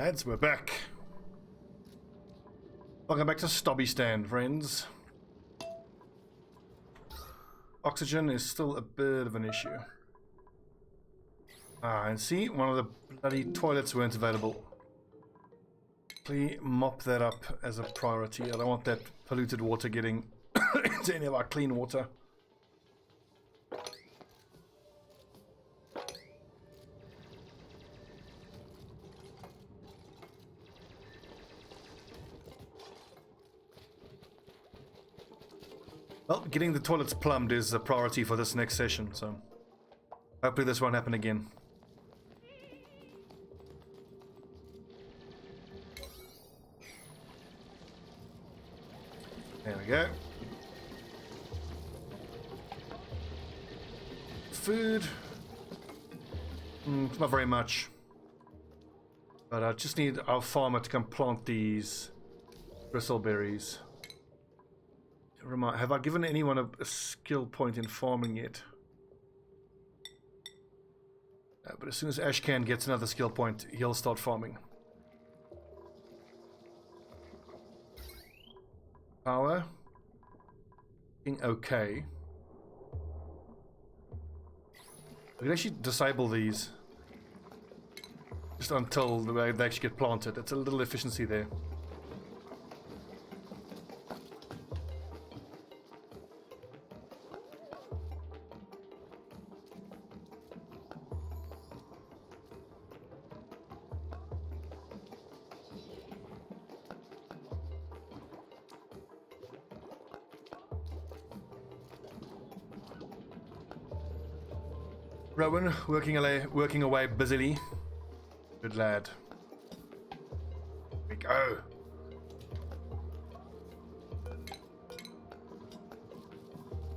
Lads, we're back. Welcome back to Stobbiestan, friends. Oxygen is still a bit of an issue. And see, one of the bloody toilets weren't available. Please mop that up as a priority. I don't want that polluted water getting into any of our clean water. Well, getting the toilets plumbed is a priority for this next session, so hopefully this won't happen again. There we go. Food. It's not very much. But I just need our farmer to come plant these bristleberries. Have I given anyone a skill point in farming yet? But as soon as Ashcan gets another skill point, he'll start farming. Power. Okay. I can actually disable these. Just until they actually get planted. It's a little efficiency there. Rowan, working away busily. Good lad. Here we go.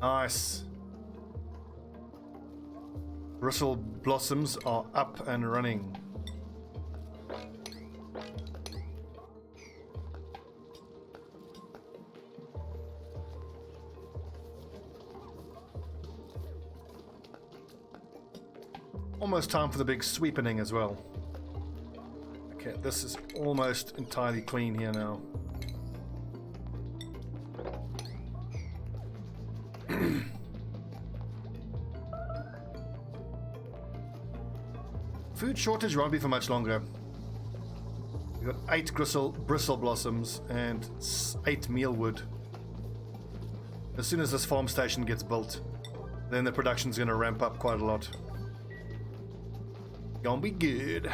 Nice. Bristle blossoms are up and running. Almost time for the big sweepening as well. Okay, this is almost entirely clean here now. Food shortage won't be for much longer. We've got 8 bristle blossoms and 8 mealwood. As soon as this farm station gets built, then the production's going to ramp up quite a lot. Gonna be good.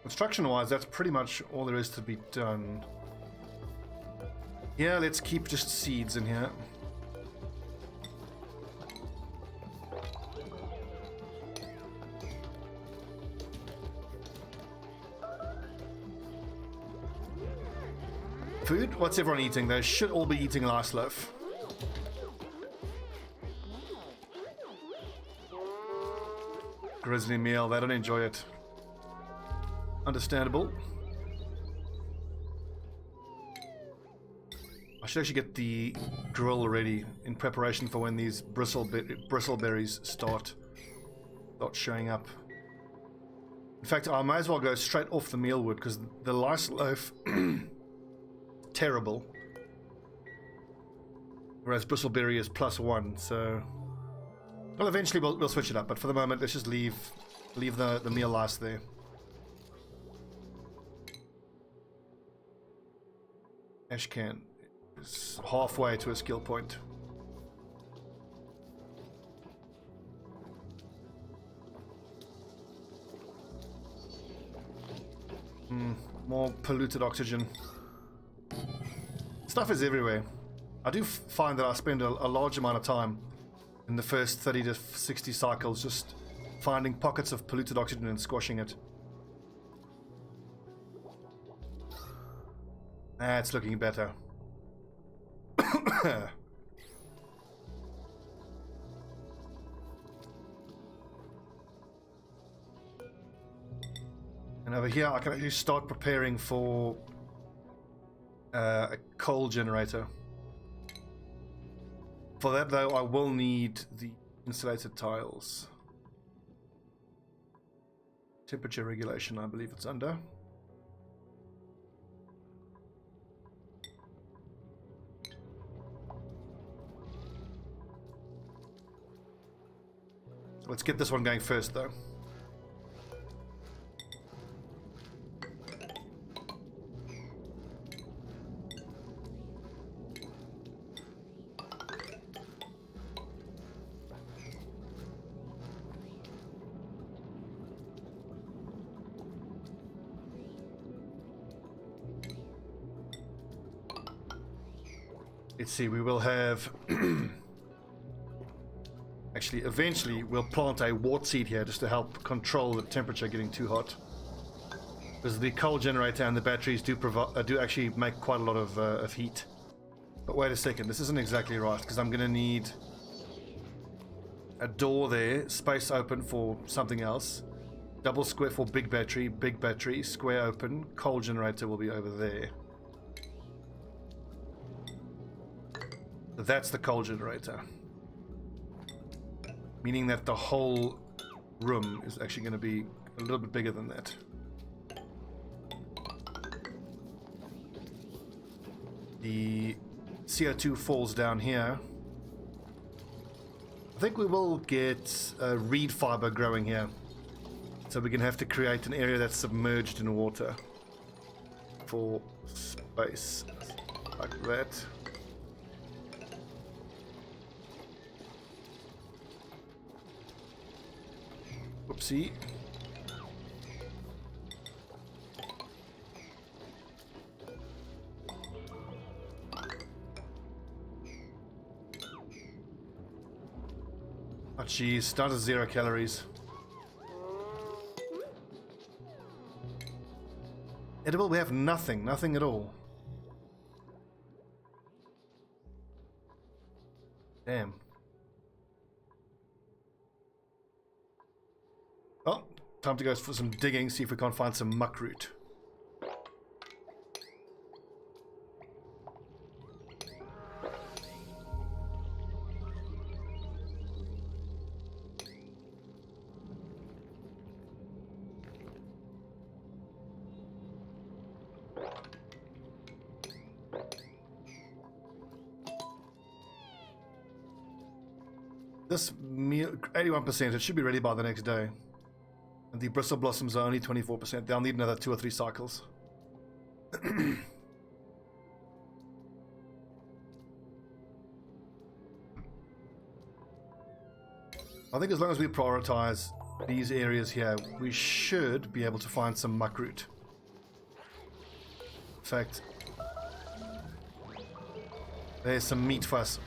Construction wise, that's pretty much all there is to be done. Yeah, let's keep just seeds in here. Food? What's everyone eating? They should all be eating rice loaf. Grizzly meal, they don't enjoy it. Understandable. I should actually get the grill ready in preparation for when these bristleberries start showing up. In fact, I might as well go straight off the mealwood because the rice loaf terrible. Whereas bristleberry is +1, so well, eventually we'll switch it up, but for the moment, let's just leave the meal last there. Ashcan is halfway to a skill point. More polluted oxygen. Stuff is everywhere. I do find that I spend a large amount of time in the first 30 to 60 cycles just finding pockets of polluted oxygen and squashing it. It's looking better. And over here I can actually start preparing for a coal generator. For that though, I will need the Insulated tiles. Temperature regulation, I believe it's under. Let's get this one going first, though. Let's see, we will have... Actually, eventually, we'll plant a wart seed here just to help control the temperature getting too hot. Because the coal generator and the batteries do actually make quite a lot of heat. But wait a second, this isn't exactly right, because I'm going to need a door there, space open for something else, double square for big battery, square open, coal generator will be over there. That's the coal generator. Meaning that the whole room is actually going to be a little bit bigger than that. The CO2 falls down here. I think we will get reed fiber growing here. So we're going to have to create an area that's submerged in water for space. Like that. Whoopsie. Oh jeez, start at 0 calories. Edible, we have nothing at all. Damn. Oh, time to go for some digging, see if we can't find some muckroot. This meal, 81%, it should be ready by the next day. And the bristle blossoms are only 24%. They'll need another 2 or 3 cycles. I think as long as we prioritize these areas here, we should be able to find some muckroot. In fact, there's some meat for us.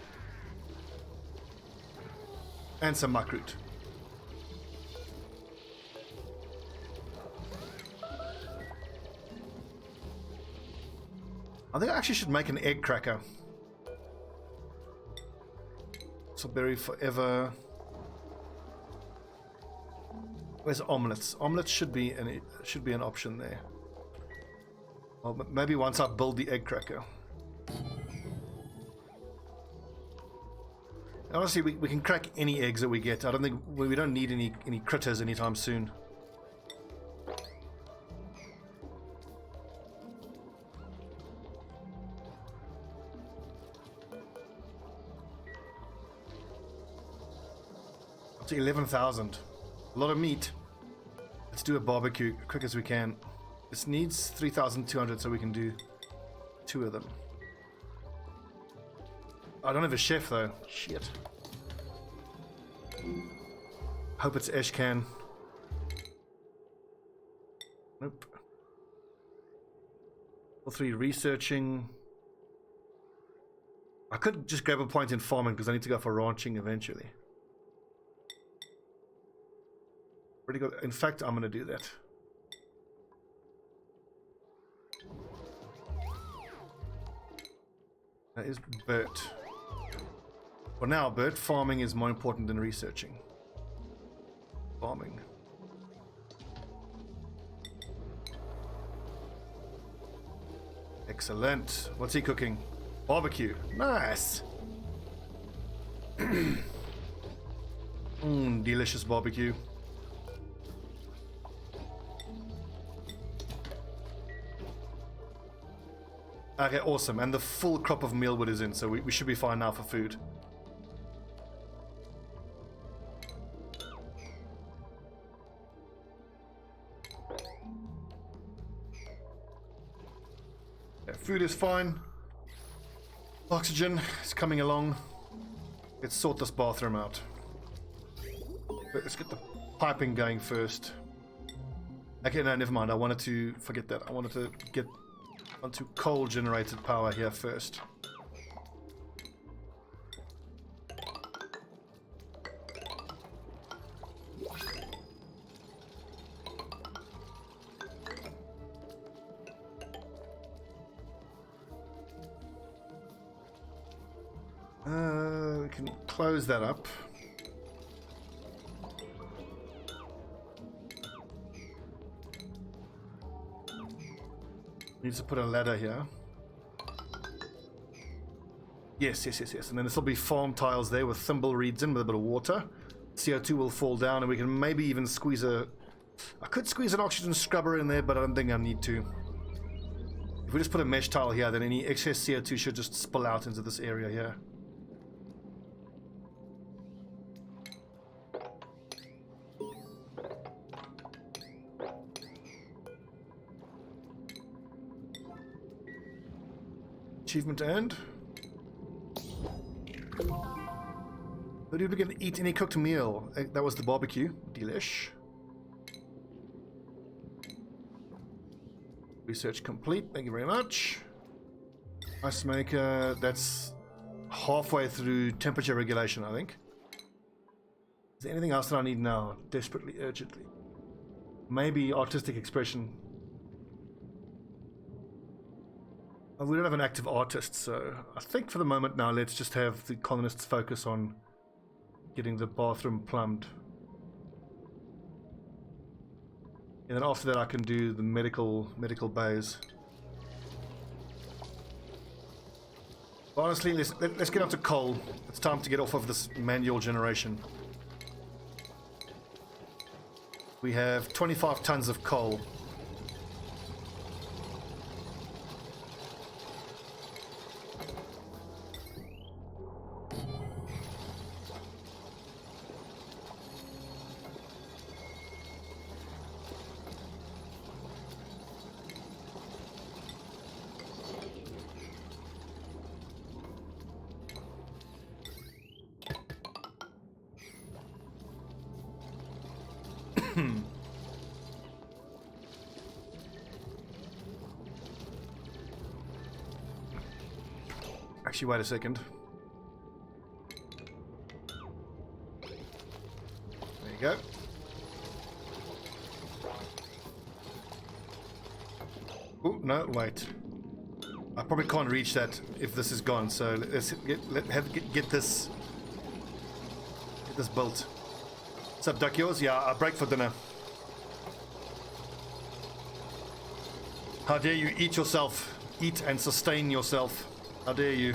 And some muckroot. I think I actually should make an egg cracker. So berry forever. Where's omelets? Omelets should be an option there. Well, maybe once I build the egg cracker. Honestly, we can crack any eggs that we get. I don't think we don't need any critters anytime soon. Up to 11,000. A lot of meat. Let's do a barbecue quick as we can. This needs 3,200, so we can do 2 of them. I don't have a chef though. Shit. Hope it's Eshcan. Nope. Level 3 researching. I could just grab a point in farming because I need to go for ranching eventually. Pretty good. In fact, I'm going to do that. That is Bert. For now, Bert, farming is more important than researching. Farming. Excellent. What's he cooking? Barbecue. Nice. Delicious barbecue. Okay, awesome. And the full crop of mealwood is in, so we should be fine now for food. Yeah, food is fine. Oxygen is coming along. Let's sort this bathroom out. Let's get the piping going first. Okay, no, never mind. I wanted to forget that. I wanted to get onto coal generated power here first. We can close that up. Needs to put a ladder here. Yes. And then this will be farm tiles there with thimble reeds in with a bit of water. CO2 will fall down and we can maybe even squeeze a... I could squeeze an oxygen scrubber in there, but I don't think I need to. If we just put a mesh tile here, then any excess CO2 should just spill out into this area here. Achievement earned. The duplicant eat any cooked meal. That was the barbecue. Delish. Research complete. Thank you very much. Ice maker. That's halfway through temperature regulation, I think. Is there anything else that I need now? Desperately, urgently. Maybe artistic expression. We don't have an active artist, so I think for the moment now, let's just have the colonists focus on getting the bathroom plumbed. And then after that, I can do the medical bays. But honestly, let's get up to coal. It's time to get off of this manual generation. We have 25 tons of coal. Actually, wait a second. There you go. Oh, no, wait. I probably can't reach that if this is gone, so let's get this built. What's up, duck yours? Yeah, I'll break for dinner. How dare you eat yourself? Eat and sustain yourself. How dare you?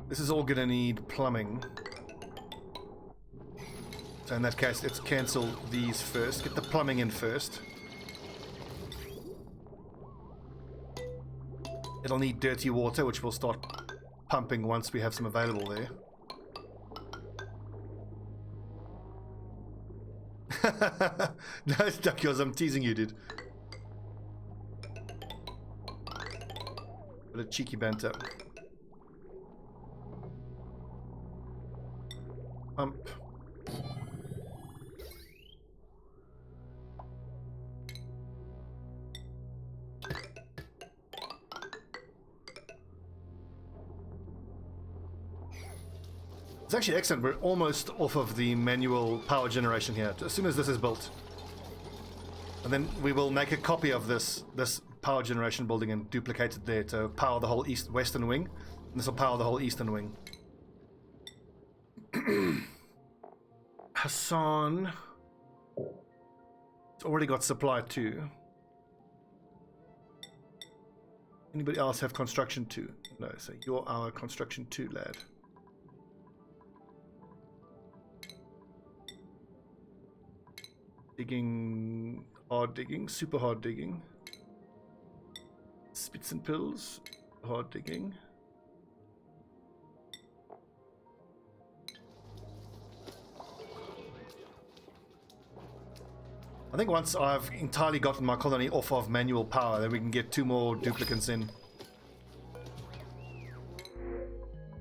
This is all gonna need plumbing. So in that case, let's cancel these first. Get the plumbing in first. It'll need dirty water, which we'll start pumping once we have some available there. No, it's duck yours. I'm teasing you, dude. Bit of cheeky banter. Pump. It's actually excellent. We're almost off of the manual power generation here, as soon as this is built. And then we will make a copy of this power generation building and duplicate it there to power the whole western wing. And this will power the whole eastern wing. Hassan. It's already got supply 2. Anybody else have construction 2? No, so you're our construction 2 lad. Digging, hard digging, super hard digging. Spits and pills, hard digging. I think once I've entirely gotten my colony off of manual power, then we can get 2 more duplicants in.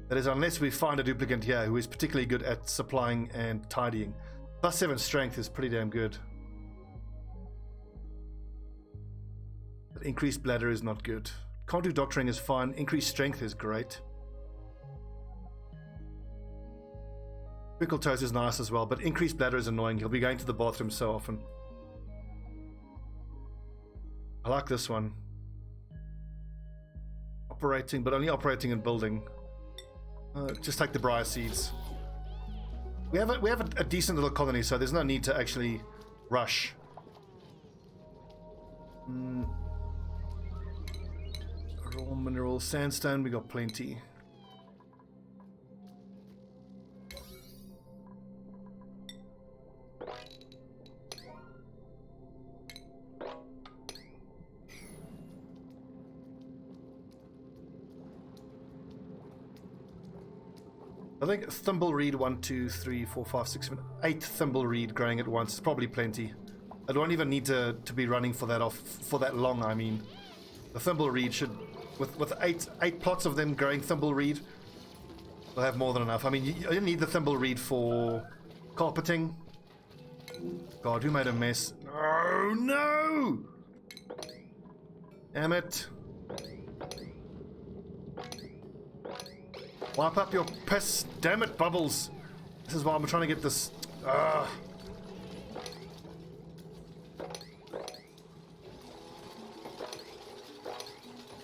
That is, unless we find a duplicant here who is particularly good at supplying and tidying. +7 strength is pretty damn good. But increased bladder is not good. Can't do doctoring is fine. Increased strength is great. Pickle toast is nice as well, but increased bladder is annoying. He'll be going to the bathroom so often. I like this one. Operating, but only operating and building. Just take the briar seeds. We have a decent little colony, so there's no need to actually rush. Raw mineral sandstone, we got plenty. I think thimbleweed 1, 2, 3, 4, 5, 6, 7, 8 thimbleweed growing at once is probably plenty. I don't even need to be running for that long. I mean, the thimbleweed should, with eight plots of them growing thimbleweed, we'll have more than enough. I mean, you don't need the thimbleweed for carpeting. God, who made a mess? Oh no! Damn it! Wipe up your piss. Damn it, Bubbles. This is why I'm trying to get this.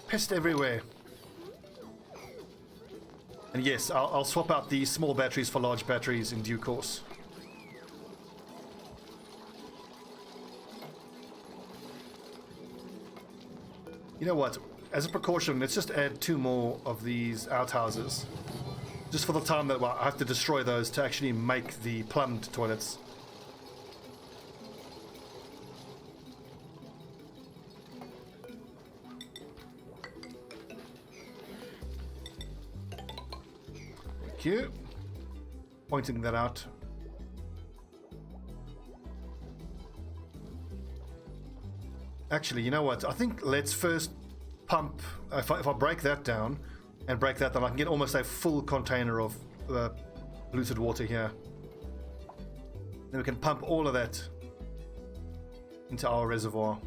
Pissed everywhere. And yes, I'll swap out the small batteries for large batteries in due course. You know what? As a precaution, let's just add 2 more of these outhouses. Just for the time that I have to destroy those to actually make the plumbed toilets. Thank you. Pointing that out. Actually, you know what? I think let's first pump. If I break that down and break that, then I can get almost a full container of polluted water here. Then we can pump all of that into our reservoir.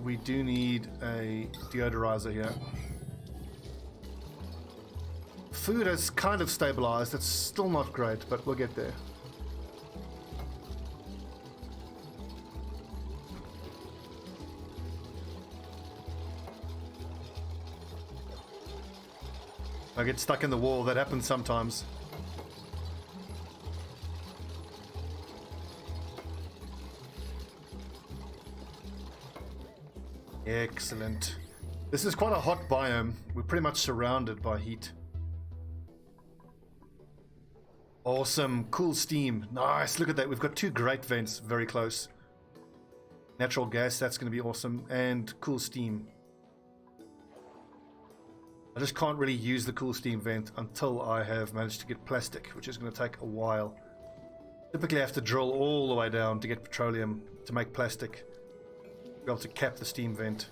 We do need a deodorizer here. Food has kind of stabilized. It's still not great, but we'll get there. I get stuck in the wall. That happens sometimes. Excellent. This is quite a hot biome. We're pretty much surrounded by heat. Awesome. Cool steam. Nice. Look at that. We've got 2 great vents very close. Natural gas. That's going to be awesome. And cool steam. I just can't really use the cool steam vent until I have managed to get plastic, which is going to take a while. Typically I have to drill all the way down to get petroleum to make plastic. Be able to cap the steam vent.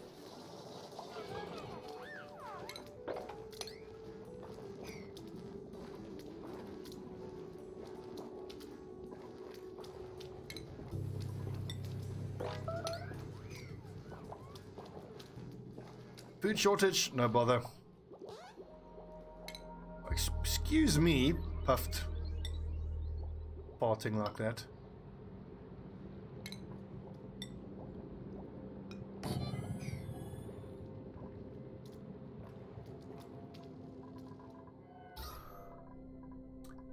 Food shortage, no bother. Excuse me, puffed. Farting like that.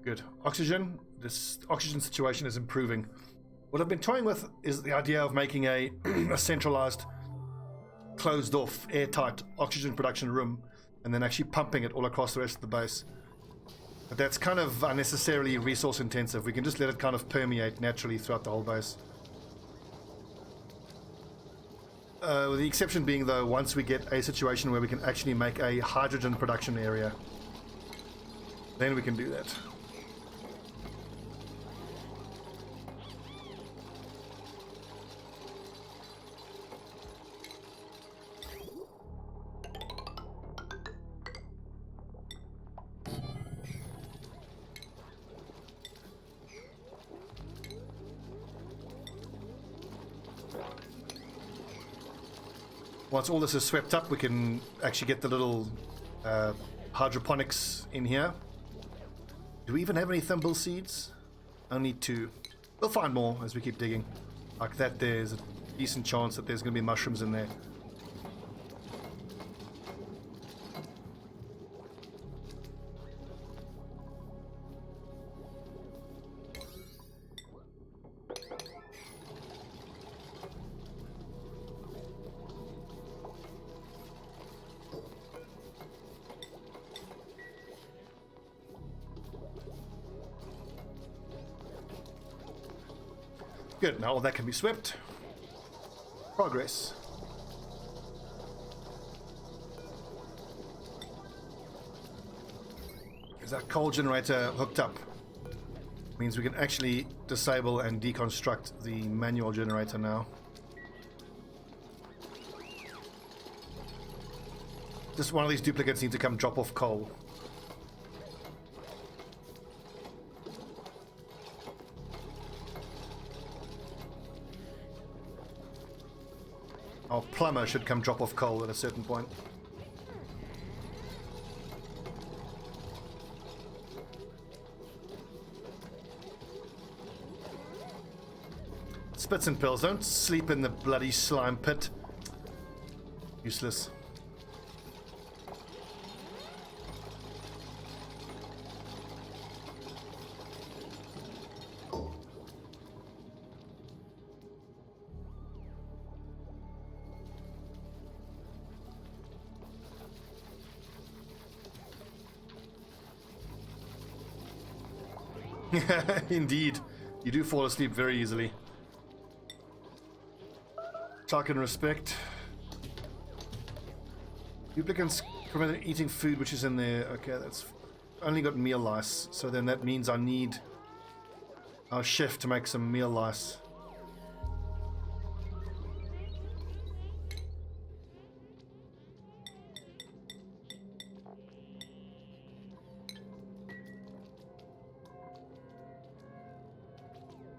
Good. Oxygen. This oxygen situation is improving. What I've been toying with is the idea of making a, a centralized, closed off, airtight oxygen production room and then actually pumping it all across the rest of the base. But that's kind of unnecessarily resource intensive. We can just let it kind of permeate naturally throughout the whole base. With the exception being, though, once we get a situation where we can actually make a hydrogen production area, then we can do that. Once all this is swept up, we can actually get the little hydroponics in here. Do we even have any thimble seeds? Only 2. We'll find more as we keep digging. Like that, there's a decent chance that there's going to be mushrooms in there. Good, now all that can be swept. Progress. Is that coal generator hooked up? Means we can actually disable and deconstruct the manual generator now. Just one of these duplicates need to come drop off coal. Our plumber should come drop off coal at a certain point. Spits and pills. Don't sleep in the bloody slime pit. Useless. Indeed, you do fall asleep very easily. Talk and respect. Duplicants prevent eating food which is in there. Okay, that's only got meal lice, so then that means I need our chef to make some meal lice.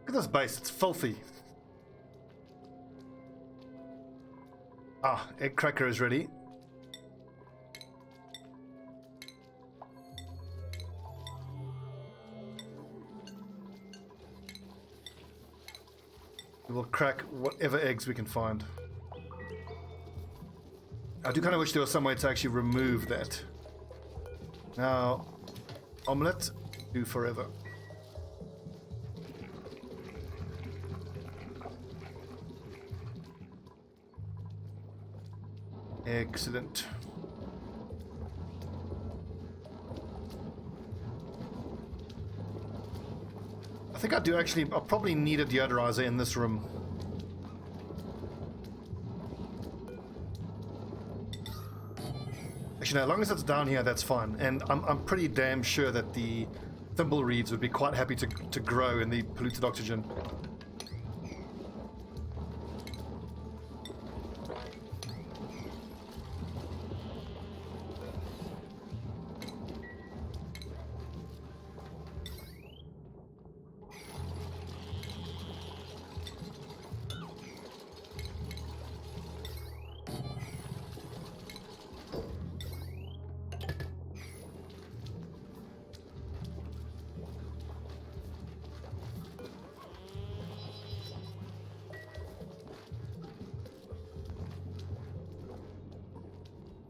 Look at this base, it's filthy. Ah, egg cracker is ready. We will crack whatever eggs we can find. I do kind of wish there was some way to actually remove that. Now, omelette, do forever. Excellent. I think I do actually, I'll probably need a deodorizer in this room. Actually, no, as long as it's down here, that's fine. And I'm pretty damn sure that the thimble reeds would be quite happy to grow in the polluted oxygen.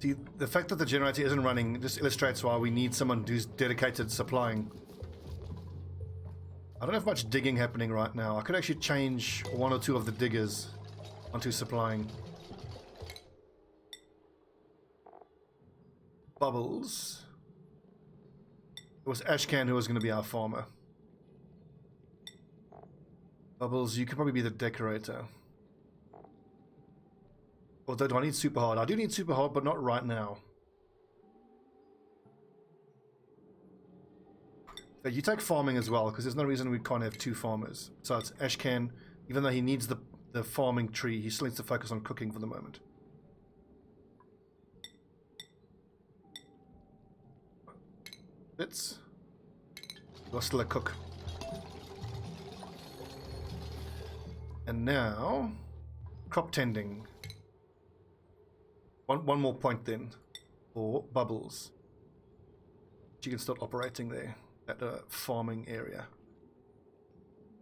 See, the fact that the generator isn't running just illustrates why we need someone who's dedicated to supplying. I don't have much digging happening right now. I could actually change one or two of the diggers onto supplying. Bubbles. It was Ashcan who was going to be our farmer. Bubbles, you could probably be the decorator. Although, do I need super hard? I do need super hard, but not right now. So you take farming as well, because there's no reason we can't have two farmers. So it's Ashcan, even though he needs the farming tree, he still needs to focus on cooking for the moment. Bits. You're still a cook. And now, crop tending. One more point then, for Bubbles. She can start operating there at the farming area.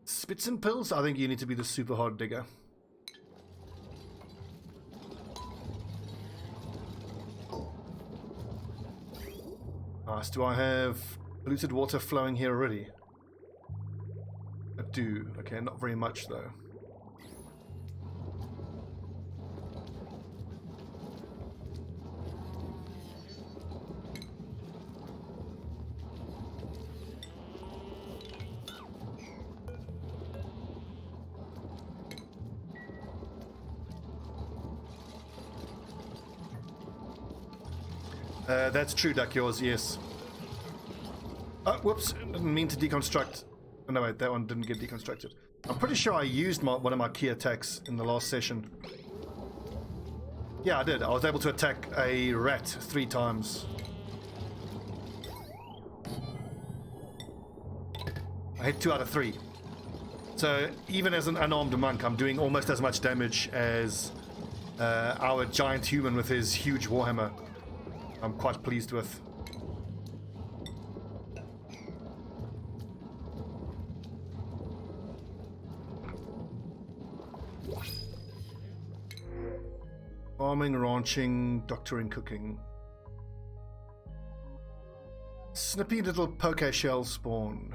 Spits and pills, I think you need to be the super hard digger. Nice. Do I have polluted water flowing here already? I do. Okay, not very much though. That's true, Duck, yours, yes. Oh, whoops, didn't mean to deconstruct. Oh, no, wait, that one didn't get deconstructed. I'm pretty sure I used one of my key attacks in the last session. Yeah, I did. I was able to attack a rat 3 times. I hit 2 out of 3. So, even as an unarmed monk, I'm doing almost as much damage as our giant human with his huge warhammer. I'm quite pleased with. Farming, ranching, doctoring, cooking. Snippy little poke shell spawn.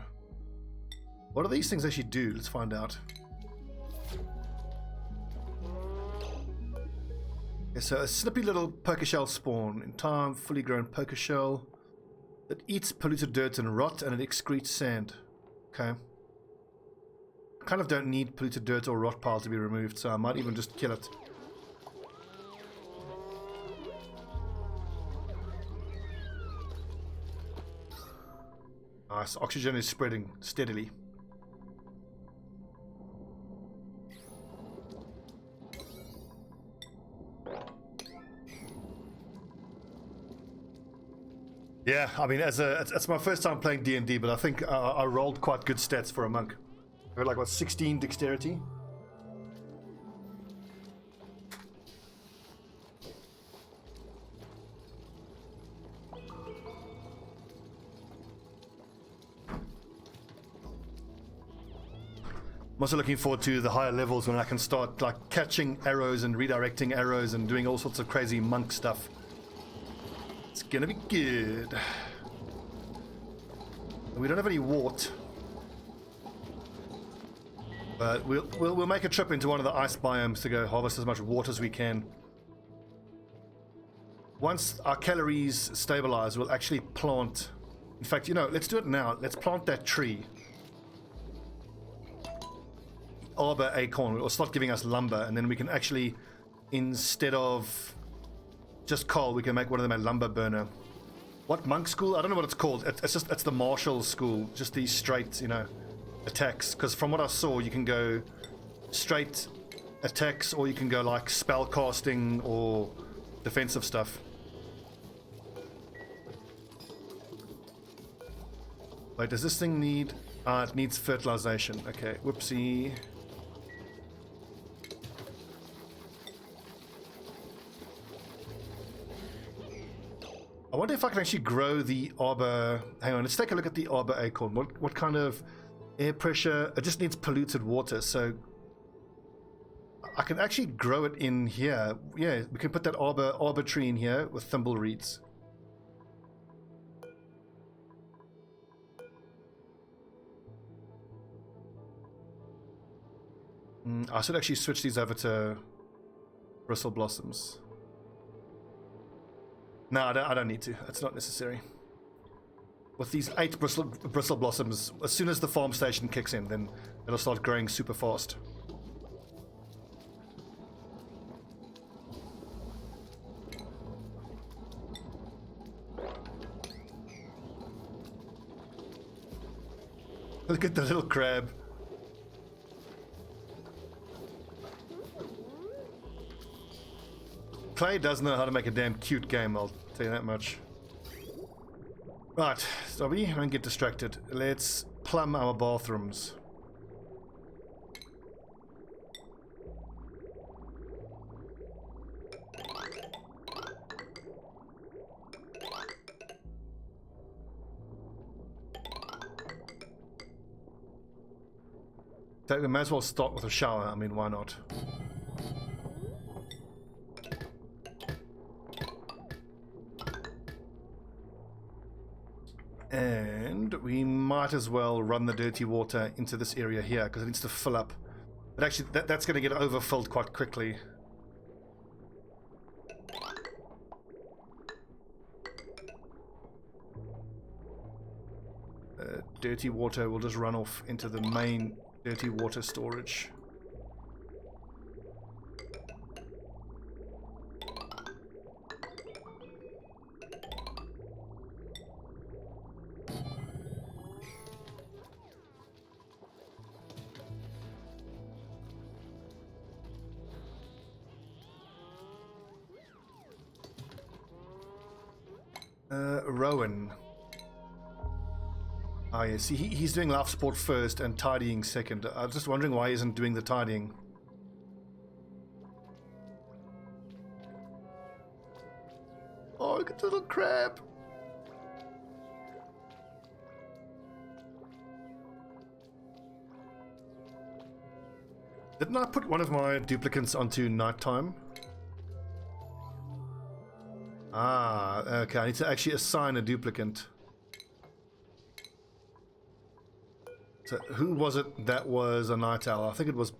What do these things actually do? Let's find out. Okay, so a snippy little poker shell spawn. In time, fully grown poker shell that eats polluted dirt and rot, and it excretes sand. Okay. Kind of don't need polluted dirt or rot pile to be removed, so I might even just kill it. Nice. Oxygen is spreading steadily. Yeah, I mean, it's my first time playing D&D, but I think I rolled quite good stats for a monk. I got like, what, 16 dexterity? I'm also looking forward to the higher levels when I can start like catching arrows and redirecting arrows and doing all sorts of crazy monk stuff. It's gonna be good. We don't have any wart, but we'll make a trip into one of the ice biomes to go harvest as much wart as we can. Once our calories stabilize, we'll actually plant. In fact, you know, let's do it now. Let's plant that tree. Arbor acorn. It'll start giving us lumber, and then we can actually, instead of just coal, we can make one of them a lumber burner. What monk school? I don't know what it's called. It's the martial school. Just these straight, you know, attacks. Because from what I saw, you can go straight attacks, or you can go like spell casting or defensive stuff. Wait, does this thing need? It needs fertilization. Okay, whoopsie. I wonder if I can actually grow the arbor. Hang on, let's take a look at the arbor acorn. What kind of air pressure? It just needs polluted water, so I can actually grow it in here. Yeah, we can put that arbor tree in here with thimble reeds. I should actually switch these over to bristle blossoms. No, I don't need to. That's not necessary. With these 8 bristle blossoms, as soon as the farm station kicks in, then it'll start growing super fast. Look at the little crab. Clay does know how to make a damn cute game, I'll tell you that much. Right, Stobbie, don't get distracted. Let's plumb our bathrooms. We may as well start with a shower, I mean, why not? And we might as well run the dirty water into this area here because it needs to fill up. But actually, that's going to get overfilled quite quickly. Dirty water will just run off into the main dirty water storage. Rowan. Oh yeah, see, he's doing life support first and tidying second. I was just wondering why he isn't doing the tidying. Oh, look at the little crab. Didn't I put one of my duplicants onto nighttime? Ah, okay, I need to actually assign a duplicant. So who was it that was a night owl? I think it was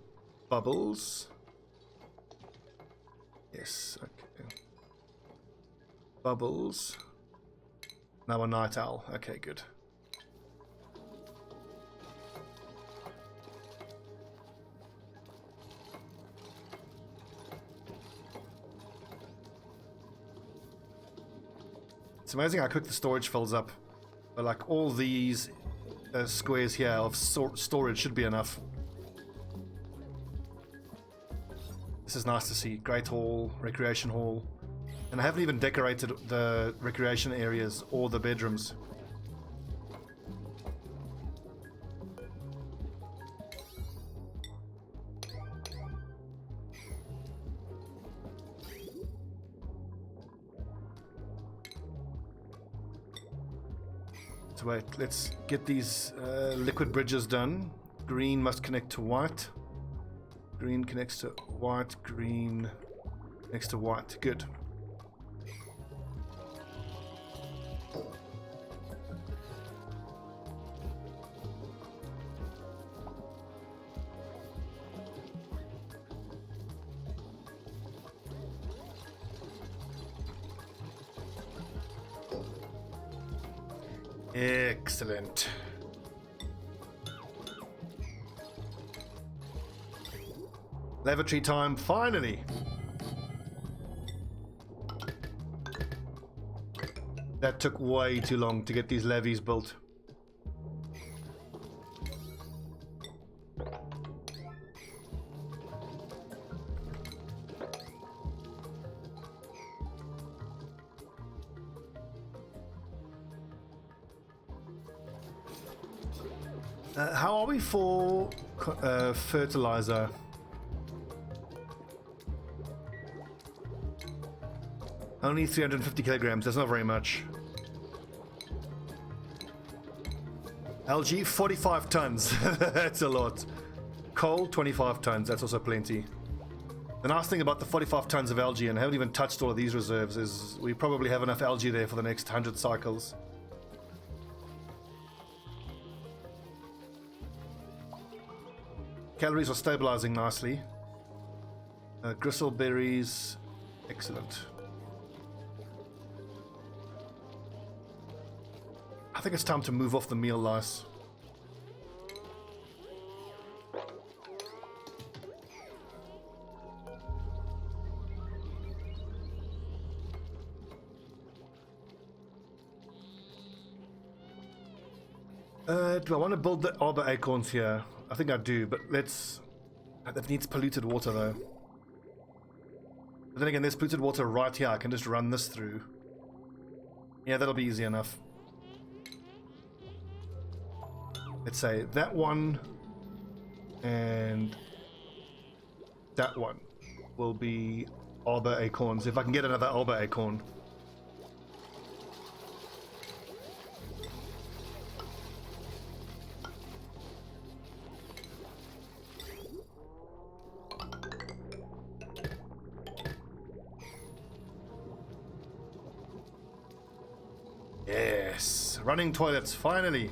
Bubbles. Yes, okay. Bubbles. Now a night owl. Okay, good. It's amazing how quick the storage fills up. But like all these squares here of storage should be enough. This is nice to see. Great hall, recreation hall. And I haven't even decorated the recreation areas or the bedrooms. So wait, let's get these liquid bridges done. Green must connect to white. Green connects to white. Green connects to white. Good. Excellent. Lavatory time, finally. That took way too long to get these levees built. How are we for fertilizer? Only 350 kilograms, that's not very much. Algae, 45 tons, that's a lot. Coal, 25 tons, that's also plenty. The nice thing about the 45 tons of algae, and I haven't even touched all of these reserves, is we probably have enough algae there for the next 100 cycles. Calories are stabilizing nicely. Gristle berries, excellent. I think it's time to move off the meal lice. Do I want to build the arbor acorns here? I think I do, but let's... That needs polluted water though. But then again, there's polluted water right here. I can just run this through. Yeah, that'll be easy enough. Let's say that one and that one will be arbor acorns. If I can get another arbor acorn. Yes, running toilets, finally.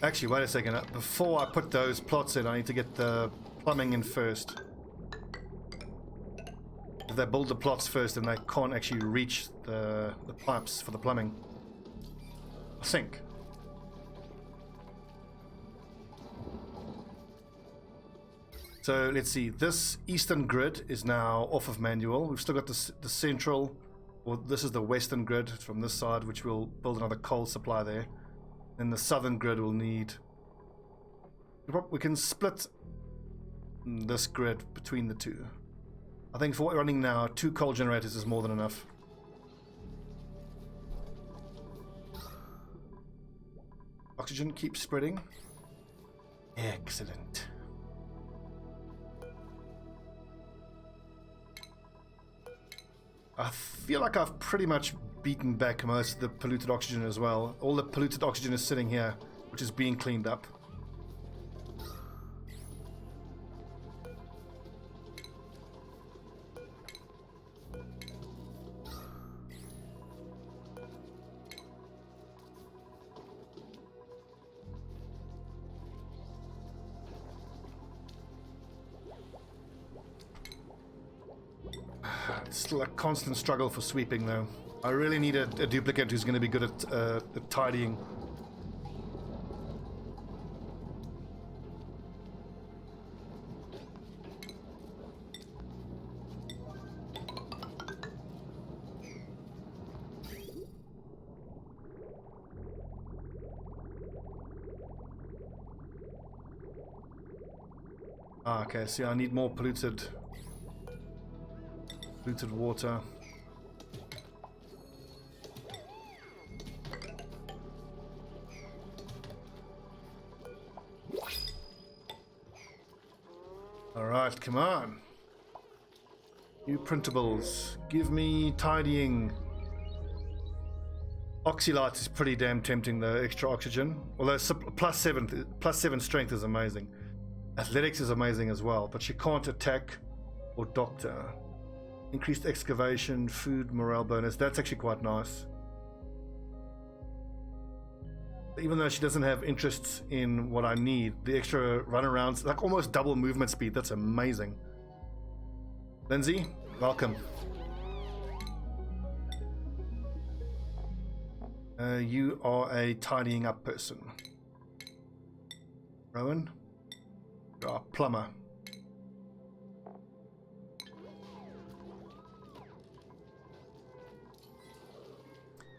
Actually, wait a second. Before I put those plots in, I need to get the plumbing in first. If they build the plots first, then they can't actually reach the pipes for the plumbing. I think. So let's see. This eastern grid is now off of manual. We've still got the central, or this is the western grid from this side, which will build another coal supply there. Then the southern grid will need... We can split this grid between the two. I think for what we're running now, 2 coal generators is more than enough. Oxygen keeps spreading. Excellent. I feel like I've pretty much beaten back most of the polluted oxygen as well. All the polluted oxygen is sitting here, which is being cleaned up. It's still a constant struggle for sweeping though. I really need a duplicant who's going to be good at tidying. Ah, okay, see, I need more polluted water. Alright, come on. New printables. Give me tidying. Oxylite is pretty damn tempting though, extra oxygen. Although plus 7 strength is amazing. Athletics is amazing as well, but she can't attack or doctor. Increased excavation, food, morale bonus. That's actually quite nice. Even though she doesn't have interests in what I need, the extra runarounds, like almost double movement speed, that's amazing. Lindsay, welcome. You are a tidying up person. Rowan, you are a plumber.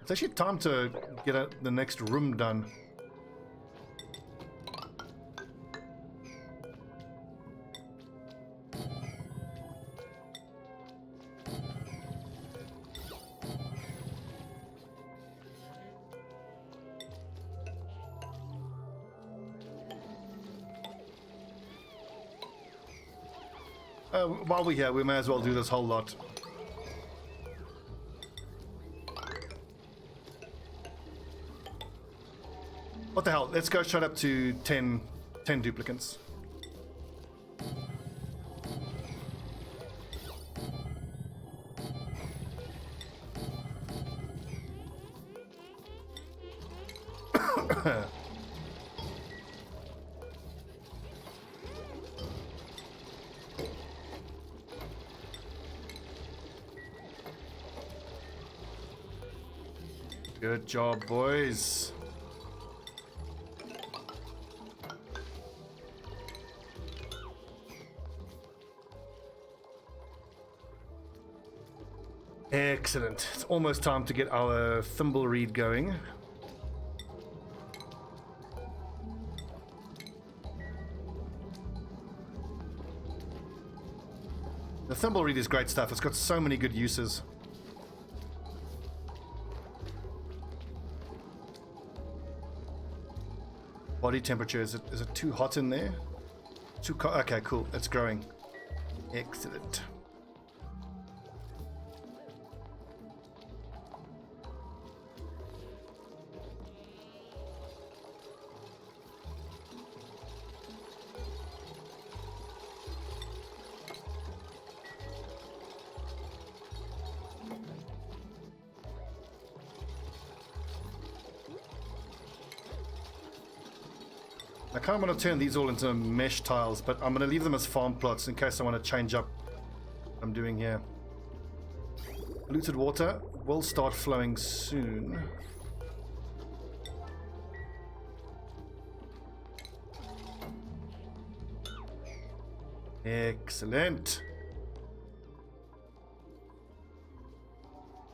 It's actually time to get the next room done. While we're here, we may as well do this whole lot. What the hell? Let's go straight up to 10 duplicants. Good job, boys. Excellent. It's almost time to get our thimble reed going. The thimble reed is great stuff. It's got so many good uses. Body temperature, is it too hot in there? Too cold? Okay, cool. It's growing. Excellent. I kind of want to turn these all into mesh tiles, but I'm going to leave them as farm plots in case I want to change up what I'm doing here. Polluted water will start flowing soon. Excellent.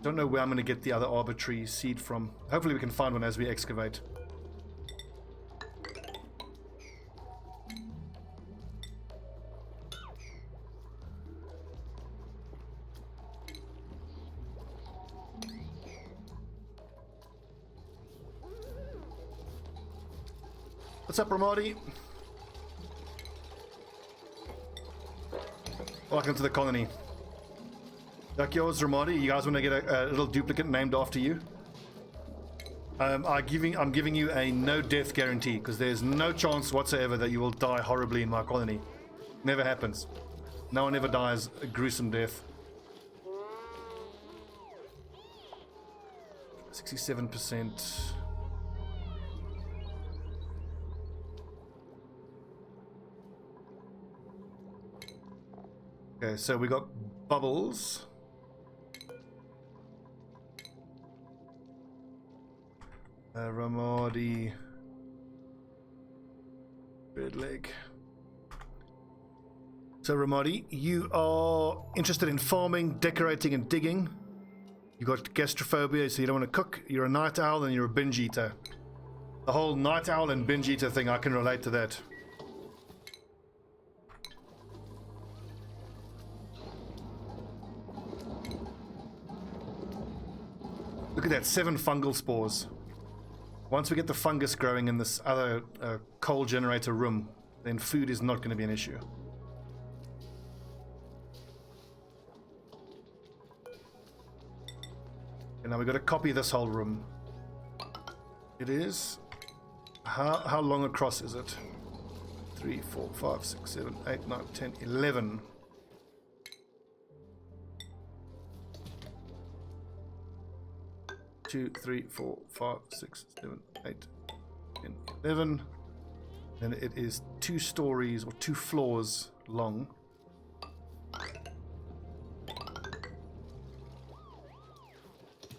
Don't know where I'm going to get the other arbitrary seed from. Hopefully we can find one as we excavate. What's up, Ramadi? Welcome to the colony. Like yours, Ramadi. You guys want to get a little duplicate named after you? I'm giving you a no death guarantee because there's no chance whatsoever that you will die horribly in my colony. Never happens. No one ever dies a gruesome death. 67%. Okay, so we got bubbles. Ramadi. Red leg. So Ramadi, you are interested in farming, decorating and digging. You got gastrophobia, so you don't want to cook. You're a night owl and you're a binge eater. The whole night owl and binge eater thing, I can relate to that. Look at that, 7 fungal spores. Once we get the fungus growing in this other coal generator room, then food is not going to be an issue. And now we've got to copy this whole room. It is... How long across is it? 3, 4, 5, 6, 7, 8, 9, 10, 11. 2, 3, 4, 5, 6, 7, 8, 10, 11. Then it is 2 stories or 2 floors long.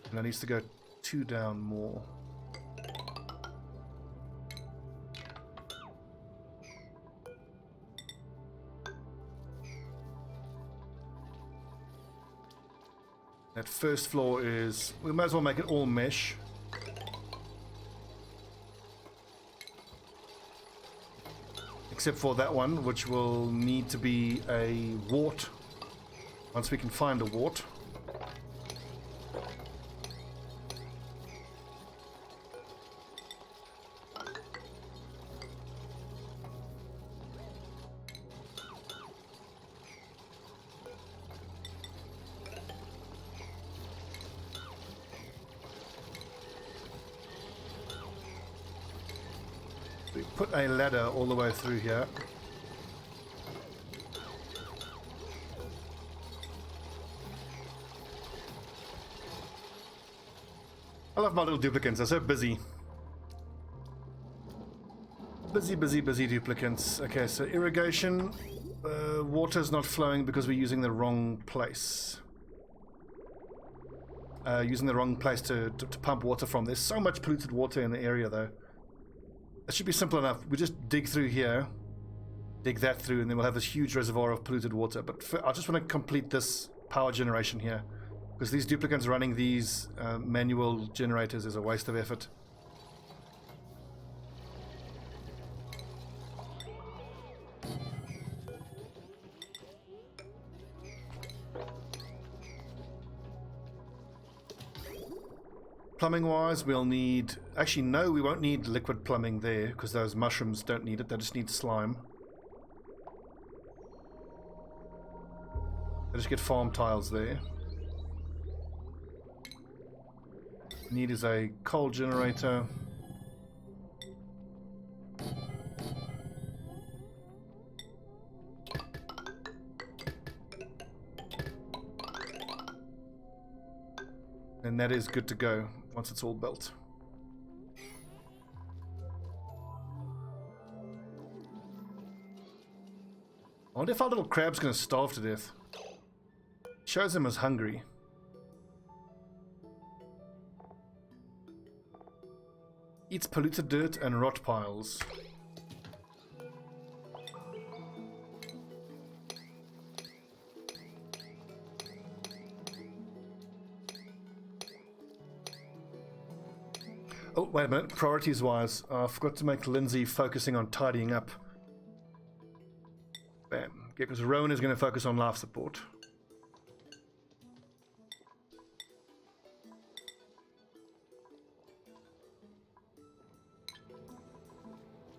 And it needs to go 2 down more. That first floor is... We might as well make it all mesh. Except for that one, which will need to be a wart. Once we can find a wart. put a ladder all the way through here. I love my little duplicants, they're so busy. Busy duplicants. Okay, so irrigation. Water's not flowing because we're using the wrong place. Using the wrong place to pump water from. There's so much polluted water in the area though. It should be simple enough. We just dig through here, dig that through, and then we'll have this huge reservoir of polluted water. But I just want to complete this power generation here, because these duplicants running these manual generators is a waste of effort. Plumbing wise, we'll need... Actually, no, we won't need liquid plumbing there, because those mushrooms don't need it. They just need slime. They just get farm tiles there. Need is a coal generator. And that is good to go once it's all built. I wonder if our little crab's going to starve to death. Shows him as hungry. Eats polluted dirt and rot piles. Oh, wait a minute. Priorities wise, I forgot to make Lindsay focusing on tidying up. Bam. Because Rowan is going to focus on life support.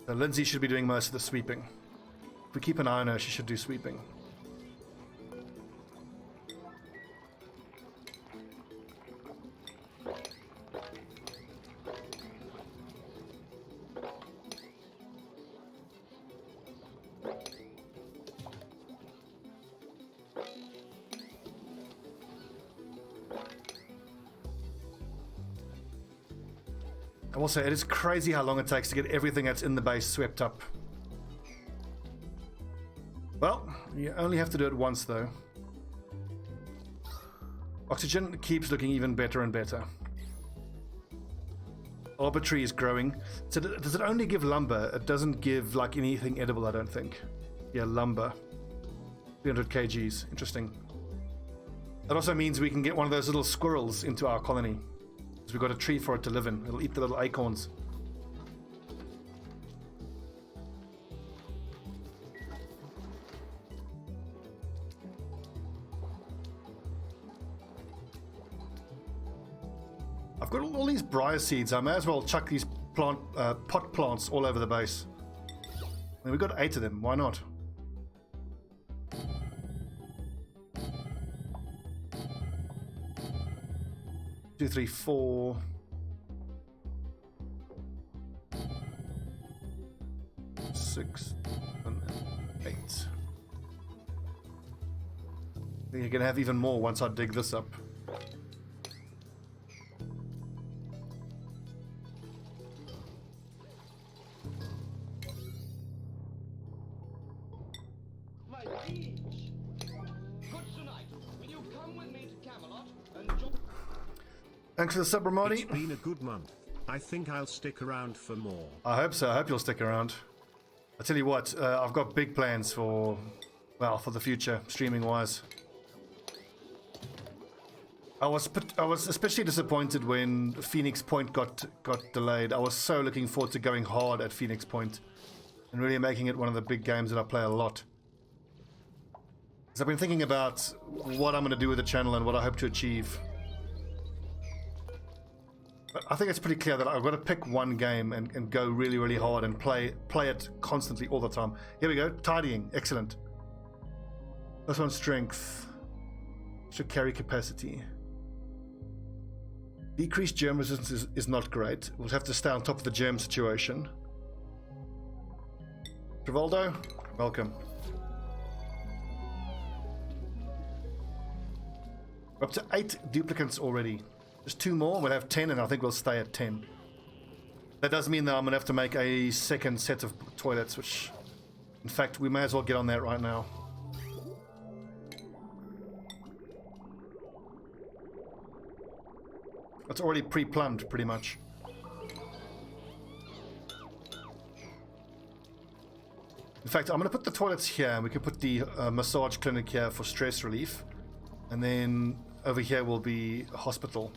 So Lindsay should be doing most of the sweeping. If we keep an eye on her, she should do sweeping. Also, it is crazy how long it takes to get everything that's in the base swept up. Well, you only have to do it once though. Oxygen keeps looking even better and better. Arbitrary is growing. So does it only give lumber? It doesn't give like anything edible, I don't think. Yeah, lumber. 300 kgs. Interesting. That also means we can get one of those little squirrels into our colony. We've got a tree for it to live in. It'll eat the little acorns. I've got all these briar seeds. I may as well chuck these pot plants all over the base. And we've got 8 of them. Why not? Two, 3, 4. 6 and 8. I think you're gonna have even more once I dig this up. My liege, good tonight. Will you come with me to Camelot and join? Thanks for the sub, Ramadi. It's been a good month. I think I'll stick around for more. I hope so. I hope you'll stick around. I tell you what, I've got big plans for, well, for the future, streaming-wise. I was especially disappointed when Phoenix Point got delayed. I was so looking forward to going hard at Phoenix Point and really making it one of the big games that I play a lot. So I've been thinking about what I'm going to do with the channel and what I hope to achieve. I think it's pretty clear that I've got to pick one game and go really, really hard and play it constantly all the time. Here we go. Tidying. Excellent. This one's strength. Should carry capacity. Decreased germ resistance is not great. We'll have to stay on top of the germ situation. Trivaldo, welcome. We're up to 8 duplicants already. Just 2 more, we'll have 10, and I think we'll stay at 10. That does mean that I'm going to have to make a second set of toilets, which, in fact, we may as well get on that right now. It's already pre-plumbed, pretty much. In fact, I'm going to put the toilets here, and we can put the massage clinic here for stress relief. And then over here will be a hospital.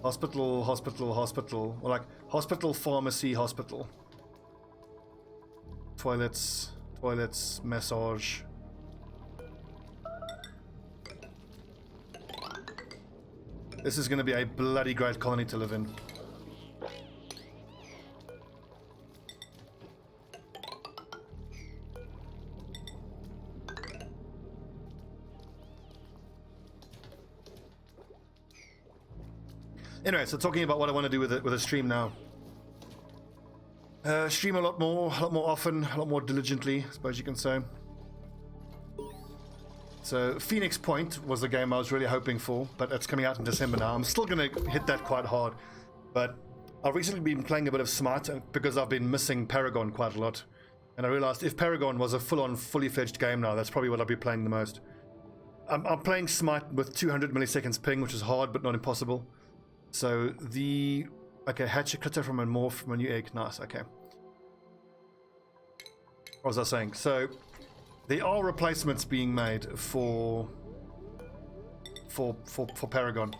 Hospital, hospital, hospital. Or like hospital, pharmacy, hospital. Toilets, toilets, massage. This is going to be a bloody great colony to live in. Anyway, so talking about what I want to do with a stream now. Stream a lot more often, a lot more diligently, I suppose you can say. So Phoenix Point was the game I was really hoping for, but it's coming out in December now. I'm still going to hit that quite hard, but I've recently been playing a bit of Smite because I've been missing Paragon quite a lot. And I realized if Paragon was a full-on, fully-fledged game now, that's probably what I'll be playing the most. I'm playing Smite with 200 milliseconds ping, which is hard but not impossible. So the... Okay, hatch a critter from a morph from a new egg. Nice, okay. What was I saying? So there are replacements being made for Paragon.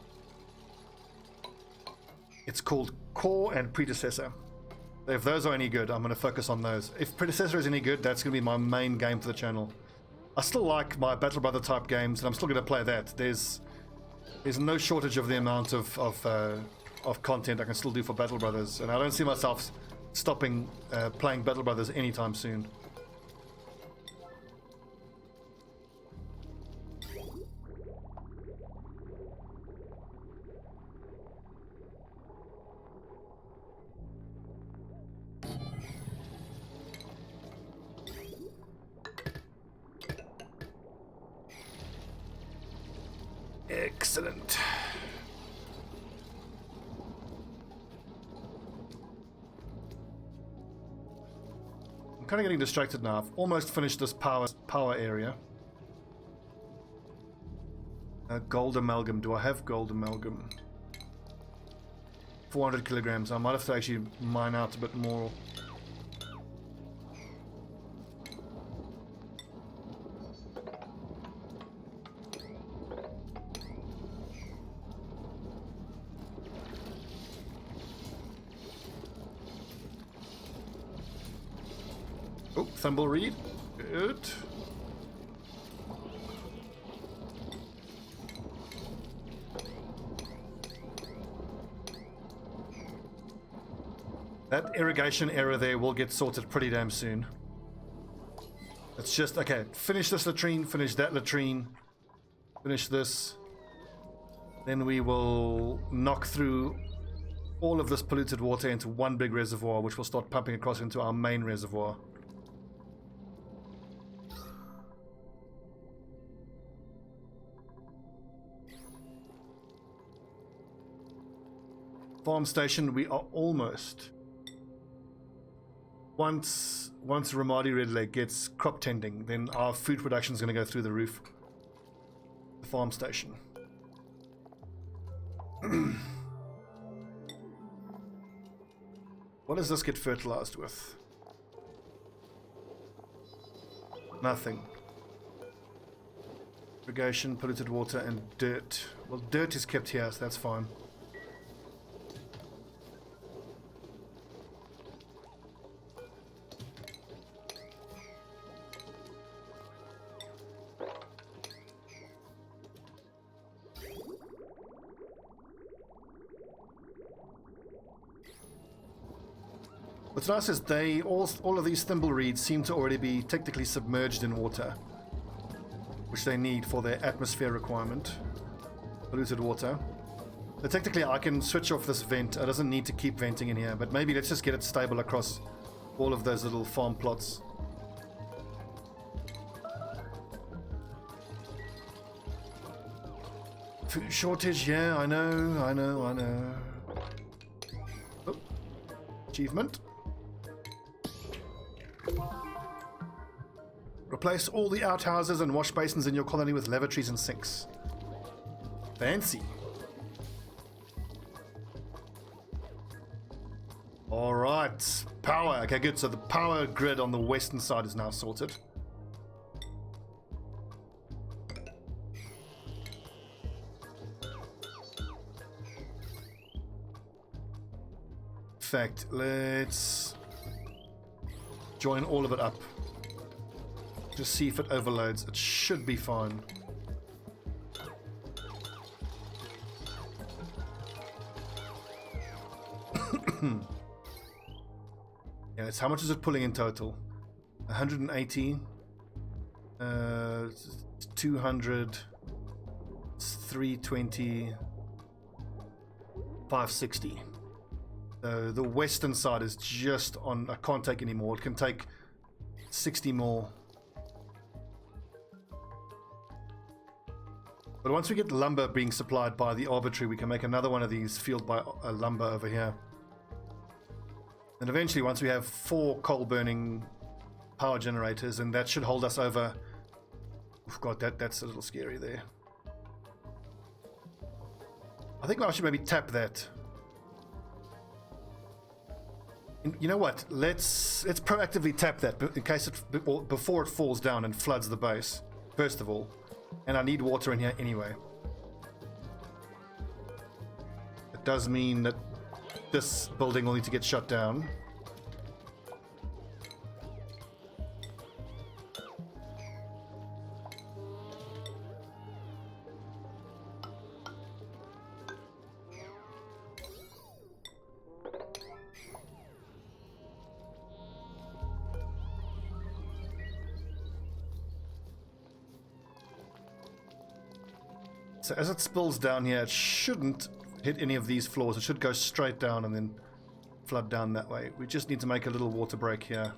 It's called Core and Predecessor. If those are any good, I'm going to focus on those. If Predecessor is any good, that's going to be my main game for the channel. I still like my Battle Brother type games, and I'm still going to play that. There's no shortage of the amount of content I can still do for Battle Brothers, and I don't see myself stopping playing Battle Brothers anytime soon. Excellent. I'm kind of getting distracted now. I've almost finished this power area. Gold amalgam. Do I have gold amalgam? 400 kilograms. I might have to actually mine out a bit more. Oh, Thimbleweed. Good. That irrigation error there will get sorted pretty damn soon. It's just, okay, finish this latrine, finish that latrine, finish this. Then we will knock through all of this polluted water into one big reservoir, which will start pumping across into our main reservoir. Farm station, we are almost. Once Ramadi Red Lake gets crop tending, then our food production is going to go through the roof. The farm station. What does this get fertilized with? Nothing. Irrigation, polluted water, and dirt. Well, dirt is kept here, so that's fine. What's nice is all of these thimbleweeds seem to already be technically submerged in water, which they need for their atmosphere requirement. Polluted water. So technically I can switch off this vent. It doesn't need to keep venting in here, but maybe let's just get it stable across all of those little farm plots. Food shortage, yeah, I know. Oh, achievement. Replace all the outhouses and wash basins in your colony with lavatories and sinks. Fancy. Alright, power. Okay, good. So the power grid on the western side is now sorted. In fact, let's join all of it up. Just see if it overloads. It should be fine. Yeah, it's how much is it pulling in total? 180, 200, 320, 560. So the western side is just on. I can't take any more. It can take 60 more. But once we get lumber being supplied by the arbitrary, we can make another one of these fueled by lumber over here. And eventually, once we have 4 coal-burning power generators, and that should hold us over. Oh God, that's a little scary there. I think I should maybe tap that. You know what? Let's proactively tap that in case before it falls down and floods the base. First of all, and I need water in here anyway. It does mean that this building will need to get shut down. So as it spills down here, it shouldn't hit any of these floors. It should go straight down and then flood down that way. We just need to make a little water break here.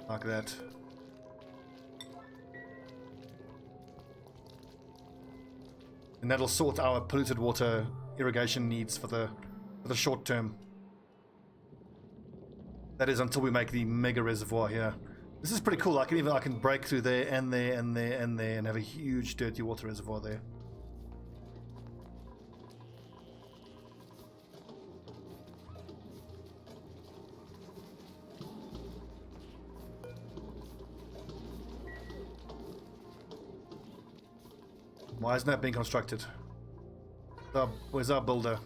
Like that. And that'll sort our polluted water irrigation needs for the short term. That is until we make the mega reservoir here. This is pretty cool. I can break through there and there and there and there and have a huge dirty water reservoir there. Why isn't that being constructed? Where's our builder?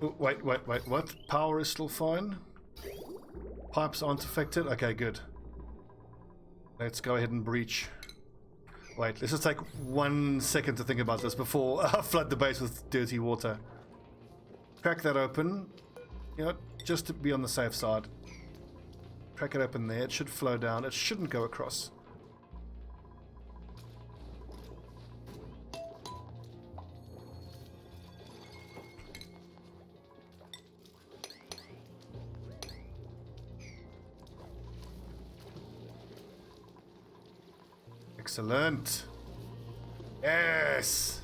Oh, wait, what? Power is still fine? Pipes aren't affected? Okay, good. Let's go ahead and breach. Wait, let's just take 1 second to think about this before I flood the base with dirty water. Crack that open. You know, just to be on the safe side. Crack it open there. It should flow down. It shouldn't go across. Excellent. Yes.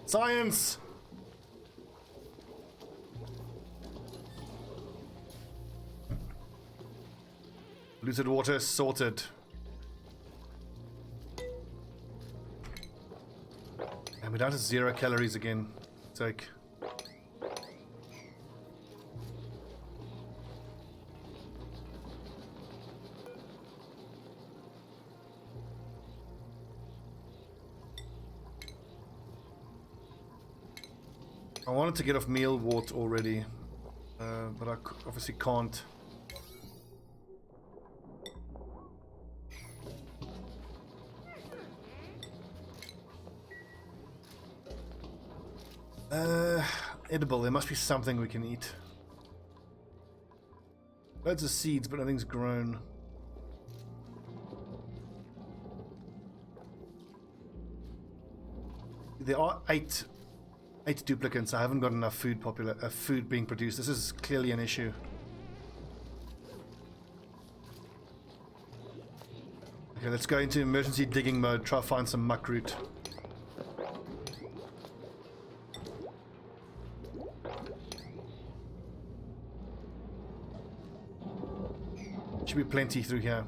Science. Polluted water sorted. And we're down to 0 calories again. Take. I wanted to get off meal wart already, but I obviously can't. Edible. There must be something we can eat. Loads of seeds, but nothing's grown. There are eight duplicants. I haven't got enough food being produced. This is clearly an issue. Okay, let's go into emergency digging mode. Try to find some muckroot. Should be plenty through here.